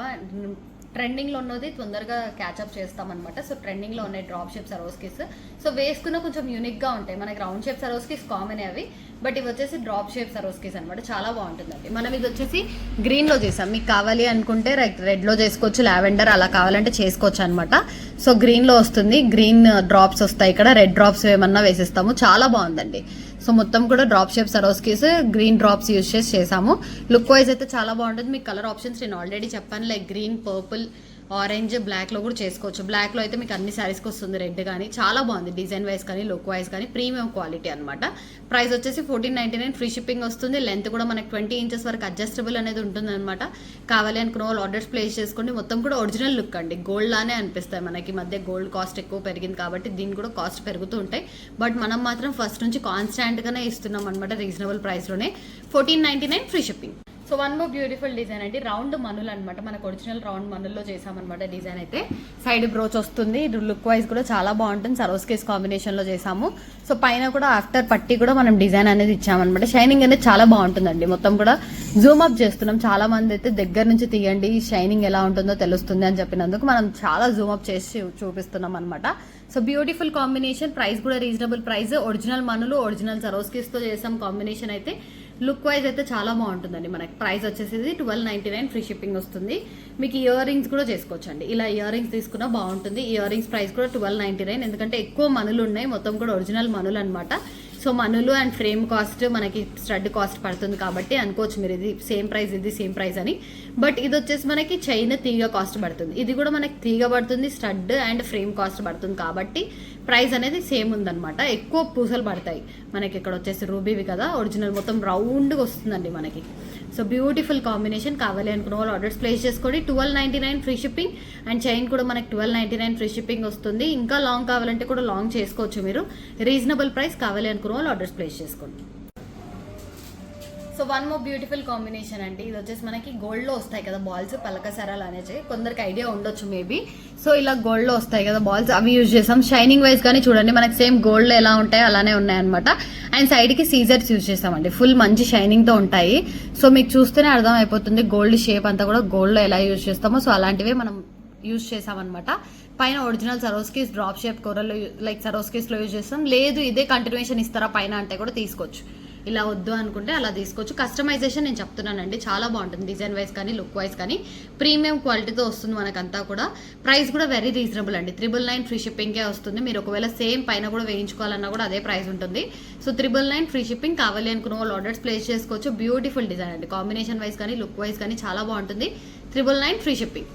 ట్రెండింగ్ లో ఉన్నది తొందరగా క్యాచ్అప్ చేస్తామన్నమాట. సో ట్రెండింగ్ లో ఉన్నాయి డ్రాప్ షేప్ సరోస్కీస్. సో వేసుకున్న కొంచెం యూనిక్ గా ఉంటాయి. మనకి రౌండ్ షేప్ సరోస్కీస్ కామన్ అవి, బట్ ఇవి వచ్చేసి డ్రాప్ షేప్ సరోస్కీస్ అనమాట. చాలా బాగుంటుందండి. మనం ఇది వచ్చేసి గ్రీన్ లో చేసాం. మీకు కావాలి అనుకుంటే రెడ్ లో చేసుకోవచ్చు, లావెండర్ అలా కావాలంటే చేసుకోవచ్చు అనమాట. సో గ్రీన్ లో వస్తుంది. గ్రీన్ డ్రాప్స్ వస్తాయి. ఇక్కడ రెడ్ డ్రాప్స్ ఏమన్నా వేసిస్తాము. చాలా బాగుందండి. సో మొత్తం కూడా drop shape Swarovskis green drops use చేసాము. లుక్ వైజ్ అయితే చాలా బాగుంటుంది. మీకు కలర్ ఆప్షన్స్ నేను ఆల్రెడీ చెప్పాను, లైక్ గ్రీన్, పర్పుల్, ఆరెంజ్ బ్లాక్లో కూడా చేసుకోవచ్చు. బ్లాక్లో అయితే మీకు అన్ని శారీస్కి వస్తుంది, రెడ్ కానీ చాలా బాగుంది డిజైన్ వైజ్ కానీ లుక్ వైజ్ కానీ ప్రీమియం క్వాలిటీ అనమాట. ప్రైస్ వచ్చేసి 1499, ఫ్రీ షిప్పింగ్ వస్తుంది. లెంత్ కూడా మనకి 20 ఇంచెస్ వరకు అడ్జస్టబుల్ అనేది ఉంటుంది అనమాట. కావాలి అనుకున్న వాళ్ళు ఆర్డర్స్ ప్లేస్ చేసుకోండి. మొత్తం కూడా ఒరిజినల్ లుక్ అండి, గోల్డ్ లానే అనిపిస్తాయి మనకి. మధ్య గోల్డ్ కాస్ట్ ఎక్కువ పెరిగింది కాబట్టి దీని కూడా కాస్ట్ పెరుగుతూ ఉంటాయి. బట్ మనం మాత్రం ఫస్ట్ నుంచి కాన్స్టాంట్గానే ఇస్తున్నాం అనమాట, రీజనబుల్ ప్రైస్లోనే. 1499 free shipping. So one more beautiful design అండి, రౌండ్ మనులు అనమాట. మనకు ఒరిజినల్ రౌండ్ మనుల్లో చేసామన్నమాట డిజైన్ అయితే. సైడ్ బ్రోచ్ వస్తుంది, లుక్ వైజ్ కూడా చాలా బాగుంటుంది. సరోస్కేస్ కాంబినేషన్లో చేసాము. సో పైన కూడా ఆఫ్టర్ పట్టి కూడా మనం డిజైన్ అనేది ఇచ్చామన్నమాట. షైనింగ్ అనేది చాలా బాగుంటుందండి. మొత్తం కూడా జూమ్ అప్ చేస్తున్నాం. చాలా మంది అయితే దగ్గర నుంచి తీయండి షైనింగ్ ఎలా ఉంటుందో తెలుస్తుంది అని చెప్పినందుకు మనం చాలా జూమ్ అప్ చేసి చూపిస్తున్నాం అనమాట. సో బ్యూటిఫుల్ కాంబినేషన్, ప్రైస్ కూడా రీజనబుల్ ప్రైస్. ఒరిజినల్ మనులు ఒరిజినల్ సరోస్కేస్తో చేసాం కాంబినేషన్ అయితే. లుక్ వైజ్ అయితే చాలా బాగుంటుందండి. మనకి ప్రైస్ వచ్చేసి 1299, ఫ్రీ షిప్పింగ్ వస్తుంది. మీకు ఇయర్ రింగ్స్ కూడా చేసుకోవచ్చండి. ఇలా ఇయర్ రింగ్స్ తీసుకున్నా బాగుంటుంది. ఇయర్ రింగ్స్ ప్రైస్ కూడా 1299, ఎందుకంటే ఎక్కువ మనులు ఉన్నాయి, మొత్తం కూడా ఒరిజినల్ మనులు అనమాట. సో మనులు అండ్ ఫ్రేమ్ కాస్ట్ మనకి స్టడ్ కాస్ట్ పడుతుంది కాబట్టి అనుకోవచ్చు మీరు ఇది సేమ్ ప్రైస్, ఇది సేమ్ ప్రైస్ అని. బట్ ఇది వచ్చేసి మనకి చైన్ తీగ కాస్ట్ పడుతుంది, ఇది కూడా మనకి తీగ పడుతుంది, స్టడ్ అండ్ ఫ్రేమ్ కాస్ట్ పడుతుంది కాబట్టి ప్రైస్ అనేది సేమ్ ఉందన్నమాట. ఎక్కువ పూసలు పడతాయి మనకి. ఇక్కడ వచ్చేసి రూబీవి కదా, ఒరిజినల్ మొత్తం రౌండ్గా వస్తుందండి మనకి. So beautiful combination. కావాలి అనుకున్న వాళ్ళు ఆర్డర్స్ ప్లేస్ చేసుకోండి. 1299 ఫ్రీ షిప్పింగ్ అండ్ చైన్ కూడా మనకి 1299 ఫ్రీ షిప్పింగ్ వస్తుంది. ఇంకా లాంగ్ కావాలంటే కూడా లాంగ్ చేసుకోవచ్చు మీరు. Reasonable price. కావాలి అనుకున్న వాళ్ళు ఆర్డర్స్ ప్లేస్ చేసుకోండి. So one more beautiful combination అండి. ఇది వచ్చేసి మనకి గోల్డ్లో వస్తాయి కదా బాల్స్, పలక సరాలు అనేసి కొందరికి ఐడియా ఉండొచ్చు మేబీ. సో ఇలా గోల్డ్లో వస్తాయి కదా బాల్స్, అవి యూజ్ చేసాం. షైనింగ్ వైజ్ కానీ చూడండి మనకి సేమ్ గోల్డ్లో ఎలా ఉంటాయి అలానే ఉన్నాయన్నమాట. అండ్ సైడ్కి సీజర్స్ యూజ్ చేస్తామండి, ఫుల్ మంచి షైనింగ్తో ఉంటాయి. సో మీకు చూస్తేనే అర్థం అయిపోతుంది గోల్డ్ షేప్ అంతా కూడా గోల్డ్లో ఎలా యూజ్ చేస్తామో. సో అలాంటివే మనం యూజ్ చేసామన్నమాట. పైన ఒరిజినల్ సరోస్కేస్ డ్రాప్ షేప్ కూరల్లో లైక్ సరోస్కేస్లో యూజ్ చేస్తాం. లేదు ఇదే కంటిన్యూషన్ ఇస్తారా పైన అంటే కూడా తీసుకోవచ్చు. ఇలా వద్దు అనుకుంటే అలా తీసుకోవచ్చు. కస్టమైజేషన్ నేను చెప్తున్నానండి, చాలా బాగుంటుంది డిజైన్ వైజ్ కానీ లుక్ వైజ్ కానీ. ప్రీమియం క్వాలిటీతో వస్తుంది మనకంతా కూడా. ప్రైస్ కూడా వెరీ రీజనబుల్ అండి. 999 ఫ్రీ షిప్పింగ్కే వస్తుంది. మీరు ఒకవేళ సేమ్ పైన కూడా వేయించుకోవాలన్నా కూడా అదే ప్రైస్ ఉంటుంది. So 999 free shipping. కావాలి అనుకున్న వాళ్ళు ఆర్డర్స్ ప్లేస్ చేసుకోవచ్చు. బ్యూటిఫుల్ డిజైన్ అండి, కాంబినేషన్ వైజ్ కానీ లుక్ వైజ్ కానీ చాలా బాగుంటుంది. 999 free shipping.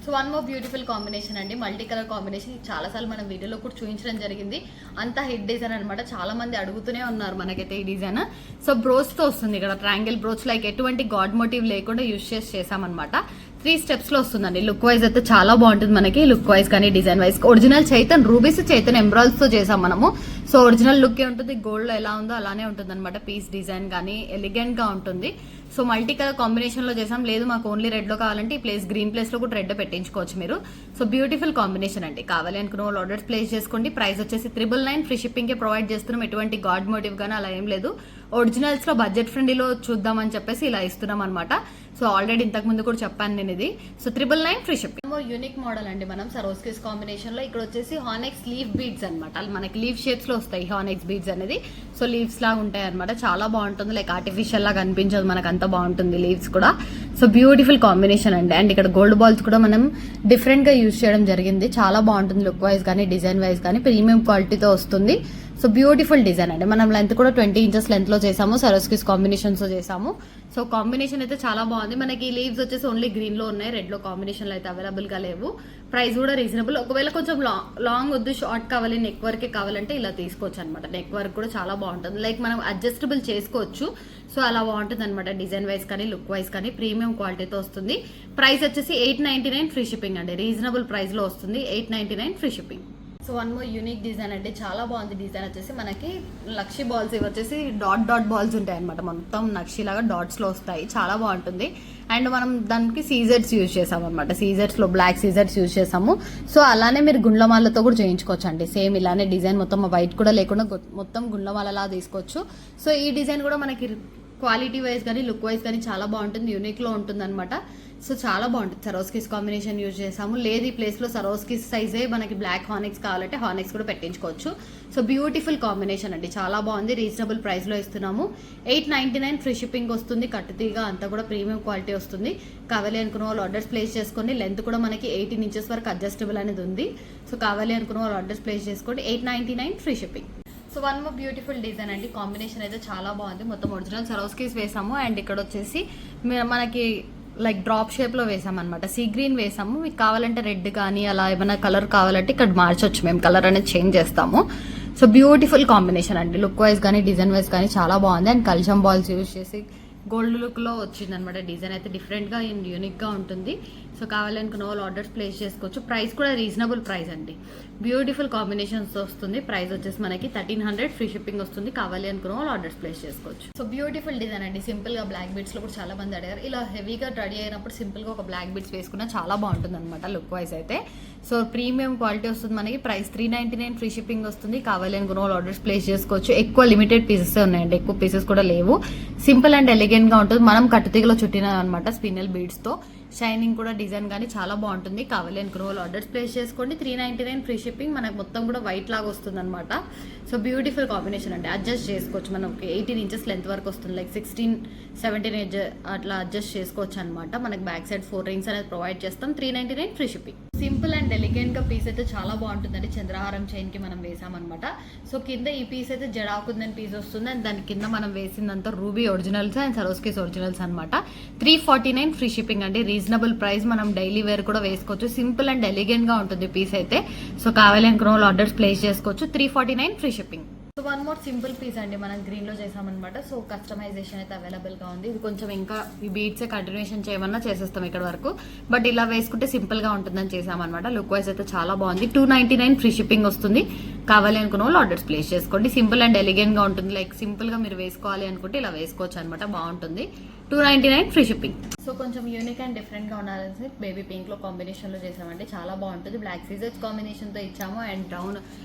So one more beautiful combination అండి, మల్టీ కలర్ కాంబినేషన్. చాలాసార్లు మనం వీడియోలో కూడా చూపించడం జరిగింది. అంతా హిట్ డిజైన్ అనమాట, చాలా మంది అడుగుతూనే ఉన్నారు మనకైతే ఈ డిజైన్. సో బ్రోచ్తో వస్తుంది, ఇక్కడ ట్రయాంగిల్ బ్రోచ్ లైక్ ఎటువంటి గాడ్ మోటివ్ లేకుండా యూజ్ చేసామన్నమాట. 3 స్టెప్స్లో వస్తుందండి. లుక్ వైజ్ అయితే చాలా బాగుంటుంది మనకి, లుక్ వైజ్ కానీ డిజైన్ వైజ్. ఒరిజినల్ చైతన్ రూబీస్, చైతన్ ఎంబ్రాయిడ్స్తో చేసాం మనము. సో ఒరిజినల్ లుక్ ఏ ఉంటుంది, గోల్డ్లో ఎలా ఉందో అలానే ఉంటుంది అనమాట. పీస్ డిజైన్ కానీ ఎలిగెంట్గా ఉంటుంది. సో మల్టీ కలర్ కాంబినేషన్లో చేసాం. లేదు మాకు ఓన్లీ రెడ్లో కావాలంటే ఈ ప్లేస్ గ్రీన్ ప్లేస్లో కూడా రెడ్ పెట్టించుకోవచ్చు మీరు. సో బ్యూటిఫుల్ కాంబినేషన్ అండి. కావాలి అనుకున్న వాళ్ళు ఆర్డర్స్ ప్లేస్ చేసుకోండి. ప్రైస్ వచ్చేసి 999 ఫ్రీ షిప్పింగ్కే ప్రొవైడ్ చేస్తున్నాం. ఎటువంటి గాడ్ మోటివ్ కానీ అలా ఏం లేదు. ఒరిజినల్స్లో బడ్జెట్ ఫ్రెండ్లీలో చూద్దామని చెప్పేసి ఇలా ఇస్తున్నాం అనమాట. సో ఆల్రెడీ ఇంతకుముందు కూడా చెప్పాను నేను ఇది. So 999 free shipping. Unique model అండి మనం సరోస్కేస్ కాంబినేషన్లో. ఇక్కడ వచ్చేసి హానెక్స్ లీఫ్ బీడ్స్ అనమాట. మనకి లీఫ్ షేప్స్లో వస్తాయి హానెక్స్ బీడ్స్ అనేది. సో లీవ్స్ లాగా ఉంటాయి అనమాట, చాలా బాగుంటుంది. లైక్ ఆర్టిఫిషియల్ లాగా అనిపించదు మనకు, అంత బాగుంటుంది లీవ్స్ కూడా. సో బ్యూటిఫుల్ కాంబినేషన్ అండి. అండ్ ఇక్కడ గోల్డ్ బాల్స్ కూడా మనం డిఫరెంట్గా యూజ్ చేయడం జరిగింది. చాలా బాగుంటుంది లుక్ వైజ్ కానీ డిజైన్ వైజ్ కానీ, ప్రీమియం క్వాలిటీతో వస్తుంది. సో బ్యూటిఫుల్ డిజైన్ అండి. మనం లెంత్ కూడా 20 ఇంచెస్ లెంత్లో చేసాము, సరోస్కేస్ కాంబినేషన్స్లో చేసాము. సో కాంబినేషన్ అయితే చాలా బాగుంది. మనకి లీవ్స్ వచ్చేసి ఓన్లీ గ్రీన్లో ఉన్నాయి, రెడ్లో కాంబినేషన్లో అయితే అవైలబుల్గా లేవు. ప్రైస్ కూడా రీజనబుల్. ఒకవేళ కొంచెం లాంగ్ వద్దు, షార్ట్ కావాలి, నెక్ వర్కే కావాలంటే ఇలా తీసుకోవచ్చు అనమాట. నెక్ వర్క్ కూడా చాలా బాగుంటుంది, లైక్ మనం అడ్జస్టబుల్ చేసుకోవచ్చు. సో అలా బాగుంటుంది అనమాట, డిజైన్ వైజ్ కానీ లుక్ వైజ్ కానీ ప్రీమియం క్వాలిటీతో వస్తుంది. ప్రైస్ వచ్చేసి 899 ఫ్రీ షిప్పింగ్ అండి. రీజనబుల్ ప్రైస్లో వస్తుంది, 899 free shipping. So one more unique design అంటే చాలా బాగుంది. డిజైన్ వచ్చేసి మనకి లక్షీ బాల్స్, ఇవి వచ్చేసి డాట్ డాట్ బాల్స్ ఉంటాయి అనమాట. మొత్తం నక్షిలాగా డాట్స్లో వస్తాయి, చాలా బాగుంటుంది. అండ్ మనం దానికి సీజర్స్ యూజ్ చేసాము అనమాట. సీజర్స్లో బ్లాక్ సీజర్స్ యూజ్ చేసాము. సో అలానే మీరు గుండ్లమాలతో కూడా చేయించుకోవచ్చు అండి. సేమ్ ఇలానే డిజైన్ మొత్తం వైట్ కూడా లేకుండా మొత్తం గుండ్లమాలలా తీసుకోవచ్చు. సో ఈ డిజైన్ కూడా మనకి క్వాలిటీ వైజ్ కానీ లుక్ వైజ్ కానీ చాలా బాగుంటుంది, యూనిక్లో ఉంటుంది అనమాట. సో చాలా బాగుంటుంది. సరోస్కిస్ కాంబినేషన్ యూజ్ చేసాము. లేదు ఈ ప్లేస్లో సరోస్కిస్ సైజే మనకి బ్లాక్ హానెక్స్ కావాలంటే హానెక్స్ కూడా పెట్టించుకోవచ్చు. సో బ్యూటిఫుల్ కాంబినేషన్ అండి, చాలా బాగుంది. రీజనబుల్ ప్రైస్లో ఇస్తున్నాము. 899 ఫ్రీ షిప్పింగ్ వస్తుంది. కట్టుతీగా అంతా కూడా ప్రీమియం క్వాలిటీ వస్తుంది. కావాలి అనుకున్న వాళ్ళు ఆర్డర్స్ ప్లేస్ చేసుకోండి. లెంత్ కూడా మనకి 18 ఇంచెస్ వరకు అడ్జస్టబుల్ అనేది ఉంది. సో కావాలి అనుకున్న వాళ్ళు ఆర్డర్స్ ప్లేస్ చేసుకోండి. 899 free shipping. So one more beautiful design అండి. కాంబినేషన్ అయితే చాలా బాగుంది. మొత్తం ఒరిజినల్ సరోస్కిస్ వేసాము. అండ్ ఇక్కడ వచ్చేసి మనకి లైక్ డ్రాప్ షేప్లో వేసామన్నమాట. సీ గ్రీన్ వేసాము. మీకు కావాలంటే రెడ్ కానీ అలా ఏమైనా కలర్ కావాలంటే ఇక్కడ మార్చొచ్చు, మేము కలర్ అనేది చేంజ్ చేస్తాము. సో బ్యూటిఫుల్ కాంబినేషన్ అండి, లుక్ వైజ్ కానీ డిజైన్ వైజ్ కానీ చాలా బాగుంది. అండ్ కల్చమ్ బాల్స్ యూజ్ చేసి గోల్డ్ లుక్లో వచ్చింది అనమాట. డిజైన్ అయితే డిఫరెంట్గా అండ్ యూనిక్గా ఉంటుంది. సో కావాలనుకున్న వాళ్ళు ఆర్డర్స్ ప్లేస్ చేసుకోవచ్చు. ప్రైస్ కూడా రీజనబుల్ ప్రైస్ అండి, బ్యూటిఫుల్ కాంబినేషన్స్ వస్తుంది. ప్రైస్ వచ్చేసి మనకి 1300, ఫ్రీ షిప్పింగ్ వస్తుంది. కావాలి అనుకున్న వాళ్ళు ఆర్డర్స్ ప్లేస్ చేసుకోవచ్చు. సో బ్యూటిఫుల్ డిజైన్ అండి, సింపుల్గా బ్లాక్ బీడ్స్లో కూడా చాలా మంది అడిగారు. ఇలా హెవీగా రెడీ అయినప్పుడు సింపుల్గా ఒక బ్లాక్ బీడ్స్ వేసుకున్నా చాలా బాగుంటుంది అనమాట లుక్ వైజ్ అయితే. సో ప్రీమియం క్వాలిటీ వస్తుంది మనకి. ప్రైస్ 399, ఫ్రీ షిప్పింగ్ వస్తుంది. కావాలి అనుకున్న వాళ్ళు ఆర్డర్స్ ప్లేస్ చేసుకోవచ్చు. ఎక్కువ లిమిటెడ్ పీసెస్ ఉన్నాయండి, ఎక్కువ పీసెస్ కూడా లేవు. సింపుల్ అండ్ ఎలిగెంట్ గా ఉంటుంది. మనం కట్టుతీగలో చుట్టిన అనమాట స్పిన్నల్ బీడ్స్ తో. షైనింగ్ కూడా డిజైన్ కానీ చాలా బాగుంటుంది. కావాలి అనుకున్న వాళ్ళు ఆర్డర్స్ ప్లేస్ చేసుకోండి. 399, ఫ్రీ షిప్పింగ్. మనకు మొత్తం కూడా వైట్ లాగా వస్తుంది అనమాట. సో బ్యూటిఫుల్ కాంబినేషన్ అండి, అడ్జస్ట్ చేసుకోవచ్చు. మనం 18 ఇంచెస్ లెంత్ వరకు వస్తుంది, లైక్ 16, 17 ఇంచ్ అట్లా అడ్జస్ట్ చేసుకోవచ్చు అనమాట. మనకి బ్యాక్ సైడ్ 4 రింగ్స్ అనేది ప్రొవైడ్ చేస్తాం. 399, free shipping. Simple and elegant గా పీస్ అయితే చాలా బాగుంటుందండి. చంద్రహారం చైన్ కి మనం వేసామన్నమాట. సో కింద ఈ పీస్ అయితే జడాకుందని పీస్ వస్తుంది. అండ్ దాని కింద మనం వేసిందంతా రూబీ ఒరిజినల్స్ అండ్ సరోస్కేస్ ఒరిజినల్స్ అనమాట. 349, ఫ్రీ షిప్పింగ్ అండి, రీజనబుల్ ప్రైస్. మనం డైలీ వేర్ కూడా వేసుకోవచ్చు. సింపుల్ అండ్ ఎలిగెంట్ గా ఉంటుంది పీస్ అయితే. సో కావాలి అనుకున్న వాళ్ళు ఆర్డర్స్ ప్లేస్ చేసుకోవచ్చు. 349, free shipping. So one more simple piece అండి, మనం గ్రీన్ లో చేసామన్నమాట. సో కస్టమైజేషన్ అయితే అవైలబుల్ గా ఉంది. ఇది కొంచెం ఇంకా ఈ బీడ్స్ కంటిన్యూషన్ చేయమన్నా చేసేస్తాం ఇక్కడ వరకు, బట్ ఇలా వేసుకుంటే సింపుల్ గా ఉంటుందని చేసామన్నమాట. లుక్ వైజ్ అయితే చాలా బాగుంది. 299, ఫ్రీ షిప్పింగ్ వస్తుంది. కావాలి అనుకున్న వాళ్ళు ఆర్డర్స్ ప్లేస్ చేసుకోండి. సింపుల్ అండ్ ఎలిగెంట్ గా ఉంటుంది. లైక్ సింపుల్ గా మీరు వేసుకోవాలి అనుకుంటే ఇలా వేసుకోవచ్చు అనమాట, బాగుంటుంది. 299, ఫ్రీ షిప్పింగ్. సో కొంచెం యూనిక్ అండ్ డిఫరెంట్ గా ఉండాలని బేబీ పింక్ లో కాంబినేషన్ లో చేసామంటే చాలా బాగుంటుంది. బ్లాక్ సీజర్స్ కాంబినేషన్ తో ఇచ్చాము. అండ్ బ్రౌన్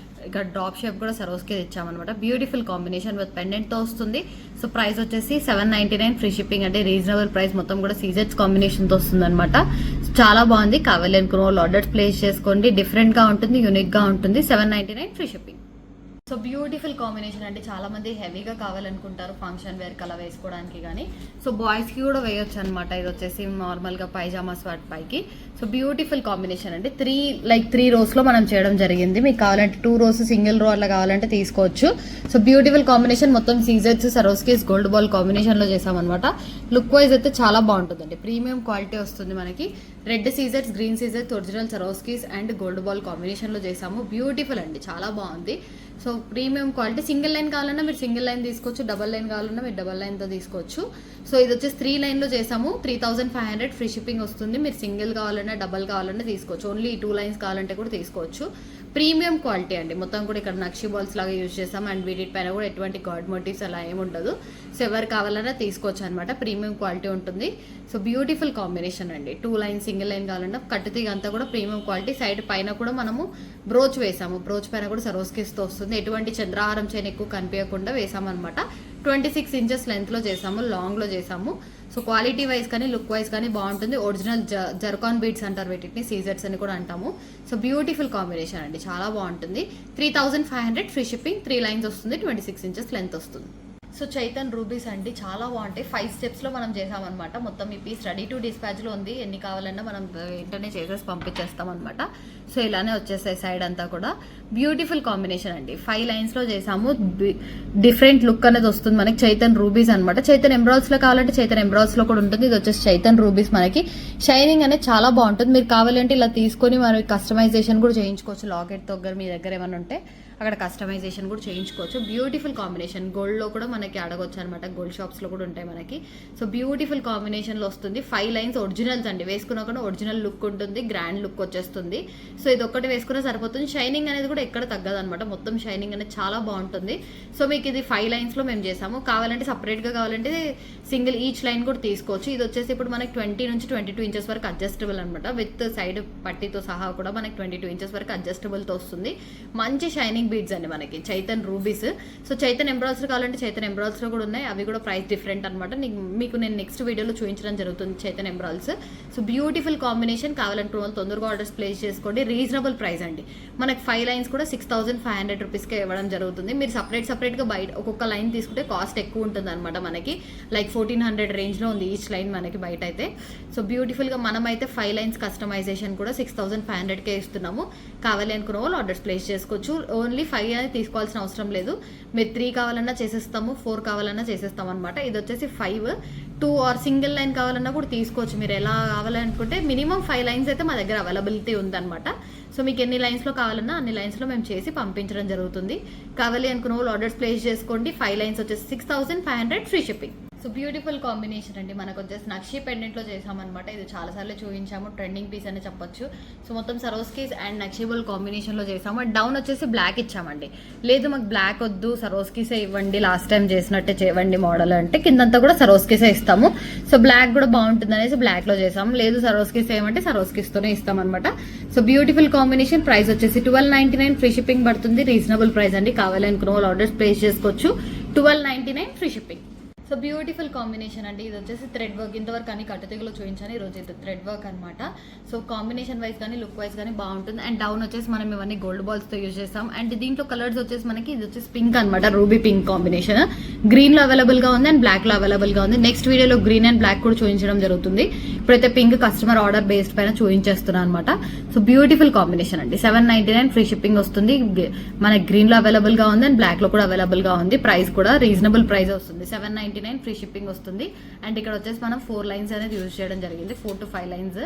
ఇక్కడ డ్రాప్ షేప్ కూడా సరోస్కే ఇచ్చామన్నమాట. బ్యూటిఫుల్ కాంబినేషన్ విత్ పెండెంట్ తో వస్తుంది. సో ప్రైస్ వచ్చేసి 799, ఫ్రీ షిప్పింగ్ అంటే రీజనబుల్ ప్రైస్. మొత్తం కూడా సీజర్స్ కాంబినేషన్ తో వస్తుంది అనమాట. చాలా బాగుంది. కావాలి అనుకున్న వాళ్ళు ఆర్డర్స్ ప్లేస్ చేసుకోండి. డిఫరెంట్ గా ఉంటుంది, యూనిక్ గా ఉంటుంది. 799, free shipping. So beautiful combination అంటే చాలా మంది హెవీగా కావాలనుకుంటారు ఫంక్షన్ వేర్ కలా వేసుకోవడానికి కానీ. సో బాయ్స్ కి కూడా వేయొచ్చు అనమాట. ఇది వచ్చేసి నార్మల్ గా పైజామాస్ వాటి పైకి. సో బ్యూటిఫుల్ కాంబినేషన్ అంటే 3 రోస్ లో మనం చేయడం జరిగింది. మీకు కావాలంటే 2 రోస్ సింగిల్ రో అలా కావాలంటే తీసుకోవచ్చు. సో బ్యూటిఫుల్ కాంబినేషన్, మొత్తం సీజర్స్ సరోస్కీస్ గోల్డ్ బాల్ కాంబినేషన్ లో చేసామన్నమాట. లుక్ వైజ్ అయితే చాలా బాగుంటుందండి, ప్రీమియం క్వాలిటీ వస్తుంది మనకి. రెడ్ సీజర్స్, గ్రీన్ సీజర్స్, original Swarovskis and gold ball combination లో చేసాము. బ్యూటిఫుల్ అండి, చాలా బాగుంది. So premium quality. Single line కావాలన్నా మీరు సింగిల్ లైన్ తీసుకోవచ్చు, డబల్ లైన్ కావాలన్నా మీరు డబల్ లైన్ తో తీసుకోవచ్చు. సో ఇది వచ్చేసి 3 లైన్ లో చేసాము. 3500, ఫ్రీ షిప్పింగ్ వస్తుంది. మీరు సింగిల్ కావాలన్నా డబల్ కావాలన్నా తీసుకోవచ్చు. ఓన్లీ 2 లైన్స్ కావాలంటే కూడా తీసుకోవచ్చు. ప్రీమియం క్వాలిటీ అండి. మొత్తం కూడా ఇక్కడ నక్షి బాల్స్ లాగా యూజ్ చేసాం. అండ్ వీటి పైన కూడా ఎటువంటి గాడ్ మోటివ్స్ అలా ఏమి ఉండదు. సో ఎవరు కావాలన్నా తీసుకోవచ్చు అనమాట. ప్రీమియం క్వాలిటీ ఉంటుంది. సో బ్యూటిఫుల్ కాంబినేషన్ అండి. 2 లైన్ సింగిల్ లైన్ కావాలన్నా కట్టుతీగ అంతా కూడా ప్రీమియం క్వాలిటీ. సైడ్ పైన కూడా మనము బ్రోచ్ వేసాము. బ్రోచ్ పైన కూడా సరోస్కిస్ తో వస్తుంది. ఎటువంటి చంద్రహారం చైన్ ఎక్కువ కనిపించకుండా వేసామన్నమాట. 26 ఇంచెస్ లెంత్ లో చేసాము, లాంగ్ లో చేసాము. సో క్వాలిటీ వైజ్ కానీ లుక్ వైజ్ కానీ బాగుంటుంది. ఒరిజినల్ జర్కాన్ బీడ్స్ అంటారు వీటిని, సీజర్స్ అని కూడా అంటాము. సో బ్యూటిఫుల్ కాంబినేషన్ అండి, చాలా బాగుంటుంది. 3500, ఫ్రీ షిప్పింగ్. 3 లైన్స్ వస్తుంది, 26 ఇంచెస్ లెంత్ వస్తుంది. సో చైతన్ రూబీస్ అండి, చాలా బాగుంటాయి. 5 స్టెప్స్ లో మనం చేసామన్నమాట. మొత్తం ఈ పీస్ రెడీ టు డిస్పాచ్ లో ఉంది. ఎన్ని కావాలన్నా మనం వెంటనే చేసేసి పంపించేస్తాం అనమాట. సో ఇలానే వచ్చేసాయి సైడ్ అంతా కూడా. బ్యూటిఫుల్ కాంబినేషన్ అండి. 5 లైన్స్ లో చేసాము. డిఫరెంట్ లుక్ అనేది వస్తుంది మనకి. చైతన్ రూబీస్ అనమాట. చైతన్ ఎంబ్రాయిడ్స్ లో కావాలంటే చైతన్ ఎంబ్రాయిడ్స్ లో కూడా ఉంటుంది. ఇది వచ్చేసి చైతన్ రూబీస్. మనకి షైనింగ్ అనేది చాలా బాగుంటుంది. మీరు కావాలంటే ఇలా తీసుకొని మరి కస్టమైజేషన్ కూడా చేయించుకోవచ్చు. లాకెట్ దగ్గర మీ దగ్గర ఏమైనా ఉంటే అక్కడ కస్టమైజేషన్ కూడా చేయించుకోవచ్చు. Beautiful combination. గోల్డ్ లో కూడా మనకి అడగొచ్చు అనమాట. గోల్డ్ షాప్స్ లో కూడా ఉంటాయి మనకి. సో బ్యూటిఫుల్ కాంబినేషన్ లో వస్తుంది. 5 లైన్స్ ఒరిజినల్స్ అండి. వేసుకున్నా ఒరిజినల్ లుక్ ఉంటుంది, గ్రాండ్ లుక్ వచ్చేస్తుంది. సో ఇది ఒక్కటి వేసుకున్నా సరిపోతుంది. షైనింగ్ అనేది కూడా ఎక్కడ తగ్గదు అనమాట. మొత్తం షైనింగ్ అనేది చాలా బాగుంటుంది. సో మీకు ఇది 5 లైన్స్ లో మేము చేసాము. కావాలంటే సపరేట్ గా కావాలంటే సింగిల్ ఈచ్ లైన్ కూడా తీసుకోవచ్చు. ఇది వచ్చేసి ఇప్పుడు మనకి 20 నుంచి 22 ఇంచెస్ వరకు అడ్జస్టబుల్ అనమాట. విత్ సైడ్ పట్టీతో సహా కూడా మనకి 22 ఇంచెస్ వరకు అడ్జస్టబుల్ తో వస్తుంది. మంచి షైనింగ్ బీడ్స్ అండి మనకి. చైతన్ రూబీస్. సో చైతన్ ఎంబ్రాయిడ్స్ కావాలంటే చైతన్ ఎంబ్రాయిడ్స్ లో కూడా ఉన్నాయి. అవి కూడా ప్రైస్ డిఫరెంట్ అనమాట. మీకు నేను నెక్స్ట్ వీడియోలో చూపించడం జరుగుతుంది చైతన్ ఎంబ్రాయిడ్స్. So beautiful combination. కావాలంటే వాళ్ళు తొందరగా ఆర్డర్స్ ప్లేస్ చేసుకోండి. రీజనబుల్ ప్రైస్ అండి. మనకి 5 లైన్స్ కూడా 6500 రూపీస్కే ఇవ్వడం జరుగుతుంది. మీరు సపరేట్ గా బయట ఒక్కొక్క లైన్ తీసుకుంటే కాస్ట్ ఎక్కువ ఉంటుంది అనమాట మనకి. లైక్ 1400 రేంజ్ లో ఉంది ఈచ్ లైన్ మనకి బయట అయితే. సో బ్యూటిఫుల్ గా మనమైతే 5 లైన్స్ కస్టమైజేషన్ కూడా 6500కే ఇస్తున్నాము. కావాలి అనుకున్న వాళ్ళు ఆర్డర్స్ ప్లేస్ చేసుకోవచ్చు. ఓన్లీ 5 అనేది తీసుకోవాల్సిన అవసరం లేదు. మీరు 3 కావాలన్నా చేసేస్తాము, 4 కావాలన్నా చేసేస్తాం అనమాట. ఇది వచ్చేసి 5. 2 ఆర్ సింగిల్ లైన్ కావాలన్నా కూడా తీసుకోవచ్చు. మీరు ఎలా కావాలనుకుంటే మినిమం 5 లైన్స్ అయితే మా దగ్గర అవైలబిలిటీ ఉందన్నమాట. సో మీకు ఎన్ని లైన్స్లో కావాలన్నా అన్ని లైన్స్లో మేము చేసి పంపించడం జరుగుతుంది. కావాలి అనుకున్న వాళ్ళు ఆర్డర్స్ ప్లేస్ చేసుకోండి. 5 లైన్స్ వచ్చేసి 6500 free shipping. So beautiful combination అండి. మనకు వచ్చేసి నక్షి పెండెంట్లో చేసామన్నమాట. ఇది చాలాసార్లు చూపించాము, ట్రెండింగ్ పీస్ అని చెప్పొచ్చు. సో మొత్తం సరోస్కీస్ అండ్ నక్షిబుల్ కాంబినేషన్లో చేసాము. డౌన్ వచ్చేసి బ్లాక్ ఇచ్చామండి. లేదు మాకు బ్లాక్ వద్దు, సరోస్కీసే ఇవ్వండి, లాస్ట్ టైం చేసినట్టే చేయండి మోడల్ అంటే కిందంతా కూడా సరోస్కీసే ఇస్తాము. సో బ్లాక్ కూడా బాగుంటుంది అనేసి బ్లాక్లో చేసాము. లేదు సరోస్కీస్ ఏమంటే సరోస్కీస్తోనే ఇస్తామన్నమాట. So beautiful combination. ప్రైస్ వచ్చేసి 1299 ఫ్రీ షిప్పింగ్ పడుతుంది. రీజనబుల్ ప్రైస్ అండి. కావాలి అనుకున్న వాళ్ళు ఆర్డర్స్ ప్లేస్ చేసుకోవచ్చు. 1299 free shipping. So beautiful combination అండి. ఇది వచ్చేసి థ్రెడ్ వర్క్. ఇంతవరకు అన్ని కట్టుతీగలో చూపించాను, ఈ రోజు ఇది థ్రెడ్ వర్క్ అనమాట. సో కాంబినేషన్ వైజ్ కానీ లుక్ వైజ్ కానీ బాగుంటుంది. అండ్ డౌన్ వచ్చేసి మనం ఇవన్నీ గోల్డ్ బాల్స్తో యూజ్ చేస్తాం. అండ్ దీంట్లో కలర్స్ వచ్చేసి మనకి ఇది వచ్చేసి పింక్ అనమాట, రూబీ పింక్ కాంబినేషన్. గ్రీన్లో అవైలబుల్గా ఉంది అండ్ బ్లాక్లో అవైలబుల్గా ఉంది. నెక్స్ట్ వీడియోలో గ్రీన్ అండ్ బ్లాక్ కూడా చూపించడం జరుగుతుంది. ఇప్పుడైతే పింక్ కస్టమర్ ఆర్డర్ బేస్డ్ పైన చూపించేస్తున్నాను అనమాట. సో బ్యూటిఫుల్ కాంబినేషన్ అండి. 799 ఫ్రీ షిప్పింగ్ వస్తుంది. మనకి గ్రీన్లో అవైలబుల్గా ఉంది అండ్ బ్లాక్లో కూడా అవైలబుల్గా ఉంది. ప్రైస్ కూడా రీజనబుల్ ప్రైస్ వస్తుంది. 799 ఫ్రీ షిప్పింగ్ వస్తుంది. అండ్ ఇక్కడ వచ్చేసి మనం 4 లైన్స్ అనేది యూజ్ చేయడం జరిగింది. 4 to 5 లైన్స్,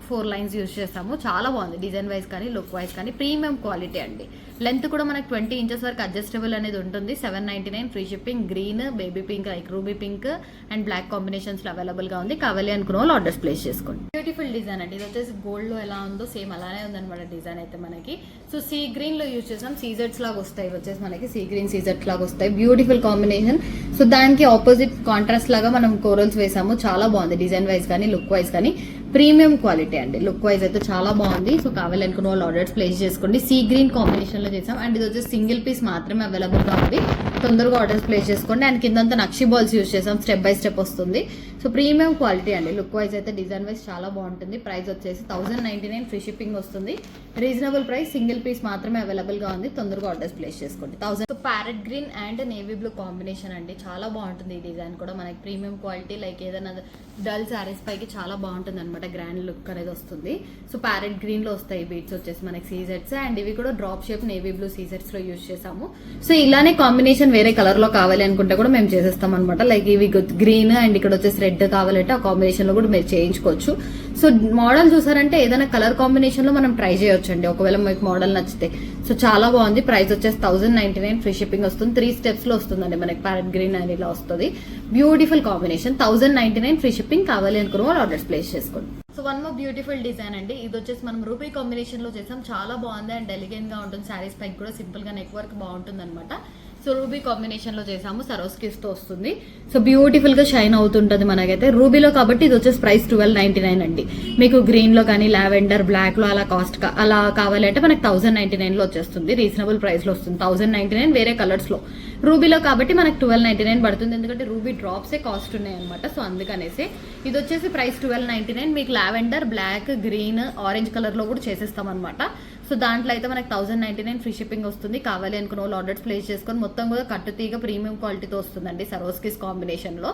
4 లైన్స్ యూజ్ చేస్తాము. చాలా బాగుంది డిజైన్ వైజ్ కానీ లుక్ వైజ్ కానీ. ప్రీమియం క్వాలిటీ అండి. లెంత్ కూడా మనకి 20 ఇంచెస్ వరకు అడ్జస్టబుల్ అనేది ఉంటుంది. 799 free shipping. Green, baby pink, like ruby pink and black combinations లో అవైలబుల్ గా ఉంది. కావాలి అనుకున్న వాళ్ళు ఆర్డర్స్ ప్లేస్ చేసుకోండి. బ్యూటిఫుల్ డిజైన్ అండి. ఇది వచ్చేసి గోల్డ్ లో ఎలా ఉందో సేమ్ అలానే ఉందన్నమాట డిజైన్ అయితే మనకి. సో సీ గ్రీన్ లో యూజ్ చేసాం. సీజెట్స్ లాగా వస్తాయి వచ్చేసి మనకి, సీ గ్రీన్ సీజెట్స్ లాగా వస్తాయి. Beautiful combination. సో దానికి ఆపోజిట్ కాంట్రాస్ట్ లాగా మనం కోరల్స్ వేసాము. చాలా బాగుంది డిజైన్ వైజ్ కానీ లుక్ వైజ్ కానీ. ప్రీమియం క్వాలిటీ అండి. లుక్ వైజ్ అయితే చాలా బాగుంది. సో కావాలి అనుకున్న వాళ్ళు ఆర్డర్స్ ప్లేస్ చేసుకోండి. సీ గ్రీన్ కాంబినేషన్ లో చేసాం. అండ్ ఇది వచ్చేసి సింగిల్ పీస్ మాత్రమే అవైలబుల్ గా ఉంది. తొందరగా ఆర్డర్స్ ప్లేస్ చేసుకోండి. అండ్ కిందంతా నక్షి బాల్స్ యూజ్ చేసాం. స్టెప్ బై స్టెప్ వస్తుంది. సో ప్రీమియం క్వాలిటీ అండి. లుక్ వైజ్ అయితే డిజైన్ వైజ్ చాలా బాగుంటుంది. ప్రైస్ వచ్చేసి 1099 ఫ్రీ షిప్పింగ్ వస్తుంది. Reasonable price. సింగిల్ పీస్ మాత్రమే అవైలబుల్ గా ఉంది. తొందరగా ఆర్డర్స్ ప్లేస్ చేసుకోండి. 1000. Parrot green and navy blue combination అండి. చాలా బాగుంటుంది ఈ డిజైన్ కూడా. మనకి ప్రీమియం క్వాలిటీ, లైక్ ఏదైనా డల్ శారీస్ పైకి చాలా బాగుంటుంది అనమాట. గ్రాండ్ లుక్ అనేది వస్తుంది. సో ప్యారెట్ గ్రీన్ లో వస్తాయి బీట్స్ వచ్చేసి మనకి సీజెట్స్. అండ్ ఇవి కూడా డ్రాప్ షేప్ నేవీ బ్లూ సీజెట్స్ లో యూజ్ చేసాము. సో ఇలానే కాంబినేషన్ వేరే కలర్ లో కావాలి అనుకుంటే కూడా మేము చేసేస్తాం అనమాట. లైక్ ఇవి గ్రీన్ అండ్ ఇక్కడ వచ్చేసి రెడ్ కావాలంటే ఆ కాంబినేషన్ లో కూడా మీరు చేయించుకోవచ్చు. సో మోడల్ చూసారంటే ఏదైనా కలర్ కాంబినేషన్ లో మనం ట్రై చేయొచ్చు అండి, ఒకవేళ మీకు మోడల్ నచ్చితే. సో చాలా బాగుంది. ప్రైస్ వచ్చేసి 1099 ఫ్రీ షిప్పింగ్ వస్తుంది. 3 స్టెప్స్ లో వస్తుందండి మనకి. ప్యారెట్ గ్రీన్ అని ఇలా వస్తుంది. Beautiful combination. 1099 free shipping. కావాలి అనుకున్న వాళ్ళు ఆర్డర్స్ ప్లేస్ చేసుకోండి. So one more beautiful design అండి. ఇది వచ్చేసి మనం రూబీ కాంబినేషన్ లో చేసాం. చాలా బాగుంది అండ్ ఎలిగెంట్ గా ఉంటుంది. శారీస్ పైకి కూడా సింపుల్ గా నెక్ వర్క్ బాగుంటుంది అనమాట. సో రూబీ కాంబినేషన్ లో చేసాము. సరోస్కిస్ తో వస్తుంది. సో బ్యూటిఫుల్ గా షైన్ అవుతుంటది మనకైతే. రూబీలో కాబట్టి ఇది వచ్చేసి ప్రైస్ 1299 అండి. మీకు గ్రీన్ లో కానీ లావెండర్, బ్లాక్ లో అలా కాస్ట్ అలా కావాలి అంటే మనకి 1099 లో వచ్చేస్తుంది. రీజనబుల్ ప్రైస్ లో వస్తుంది. 1099 వేరే కలర్స్ లో. రూబీలో కాబట్టి మనకి 1299 పడుతుంది. ఎందుకంటే రూబీ డ్రాప్సే కాస్ట్ ఉన్నాయి అనమాట. సో అందుకనేసి ఇది వచ్చేసి ప్రైస్ 1299. మీకు lavender, black, green, orange colour లో కూడా చేసేస్తాం అనమాట. సో దాంట్లో అయితే మనకి 1099 ఫ్రీ షిప్పింగ్ వస్తుంది. కావాలి అనుకున్న వాళ్ళు ఆర్డర్స్ ప్లేస్ చేసుకొని మొత్తం కూడా కట్టుతీగ ప్రీమియం క్వాలిటీతో వస్తుందండి సరోస్కిస్ కాంబినేషన్ లో.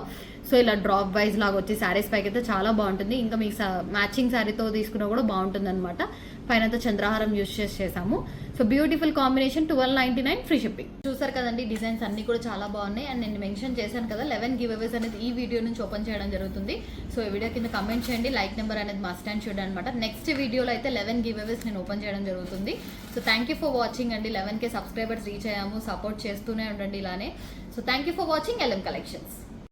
సో ఇలా డ్రాప్ వైజ్ లాగా వచ్చి శారీస్ పైకి అయితే చాలా బాగుంటుంది. ఇంకా మీకు మ్యాచింగ్ శారీతో తీసుకున్నా కూడా బాగుంటుంది అనమాట. పైన చంద్రహారం యూజ్ చేసాము. So beautiful combination. 1299 free shipping. చూసారు కదండి, డిజైన్స్ అన్ని కూడా చాలా బాగున్నాయి. అండ్ నేను మెన్షన్ చేశాను కదా 11 గివ్ అవేస్ అనేది ఈ వీడియో నుంచి ఓపెన్ చేయడం జరుగుతుంది. సో ఈ వీడియో కింద కమెంట్ చేయండి. లైక్ నెంబర్ అనేది మస్ట్ అండ్ షుడ్ అనమాట. నెక్స్ట్ వీడియోలో అయితే 11 గివ్ అవేస్ నేను ఓపెన్ చేయడం జరుగుతుంది. So thank you for watching అండి. 11K సబ్స్క్రైబర్స్ రీచ్ అయ్యాము. సపోర్ట్ చేస్తూనే ఉండండి ఇలానే. So thank you for watching LM collections.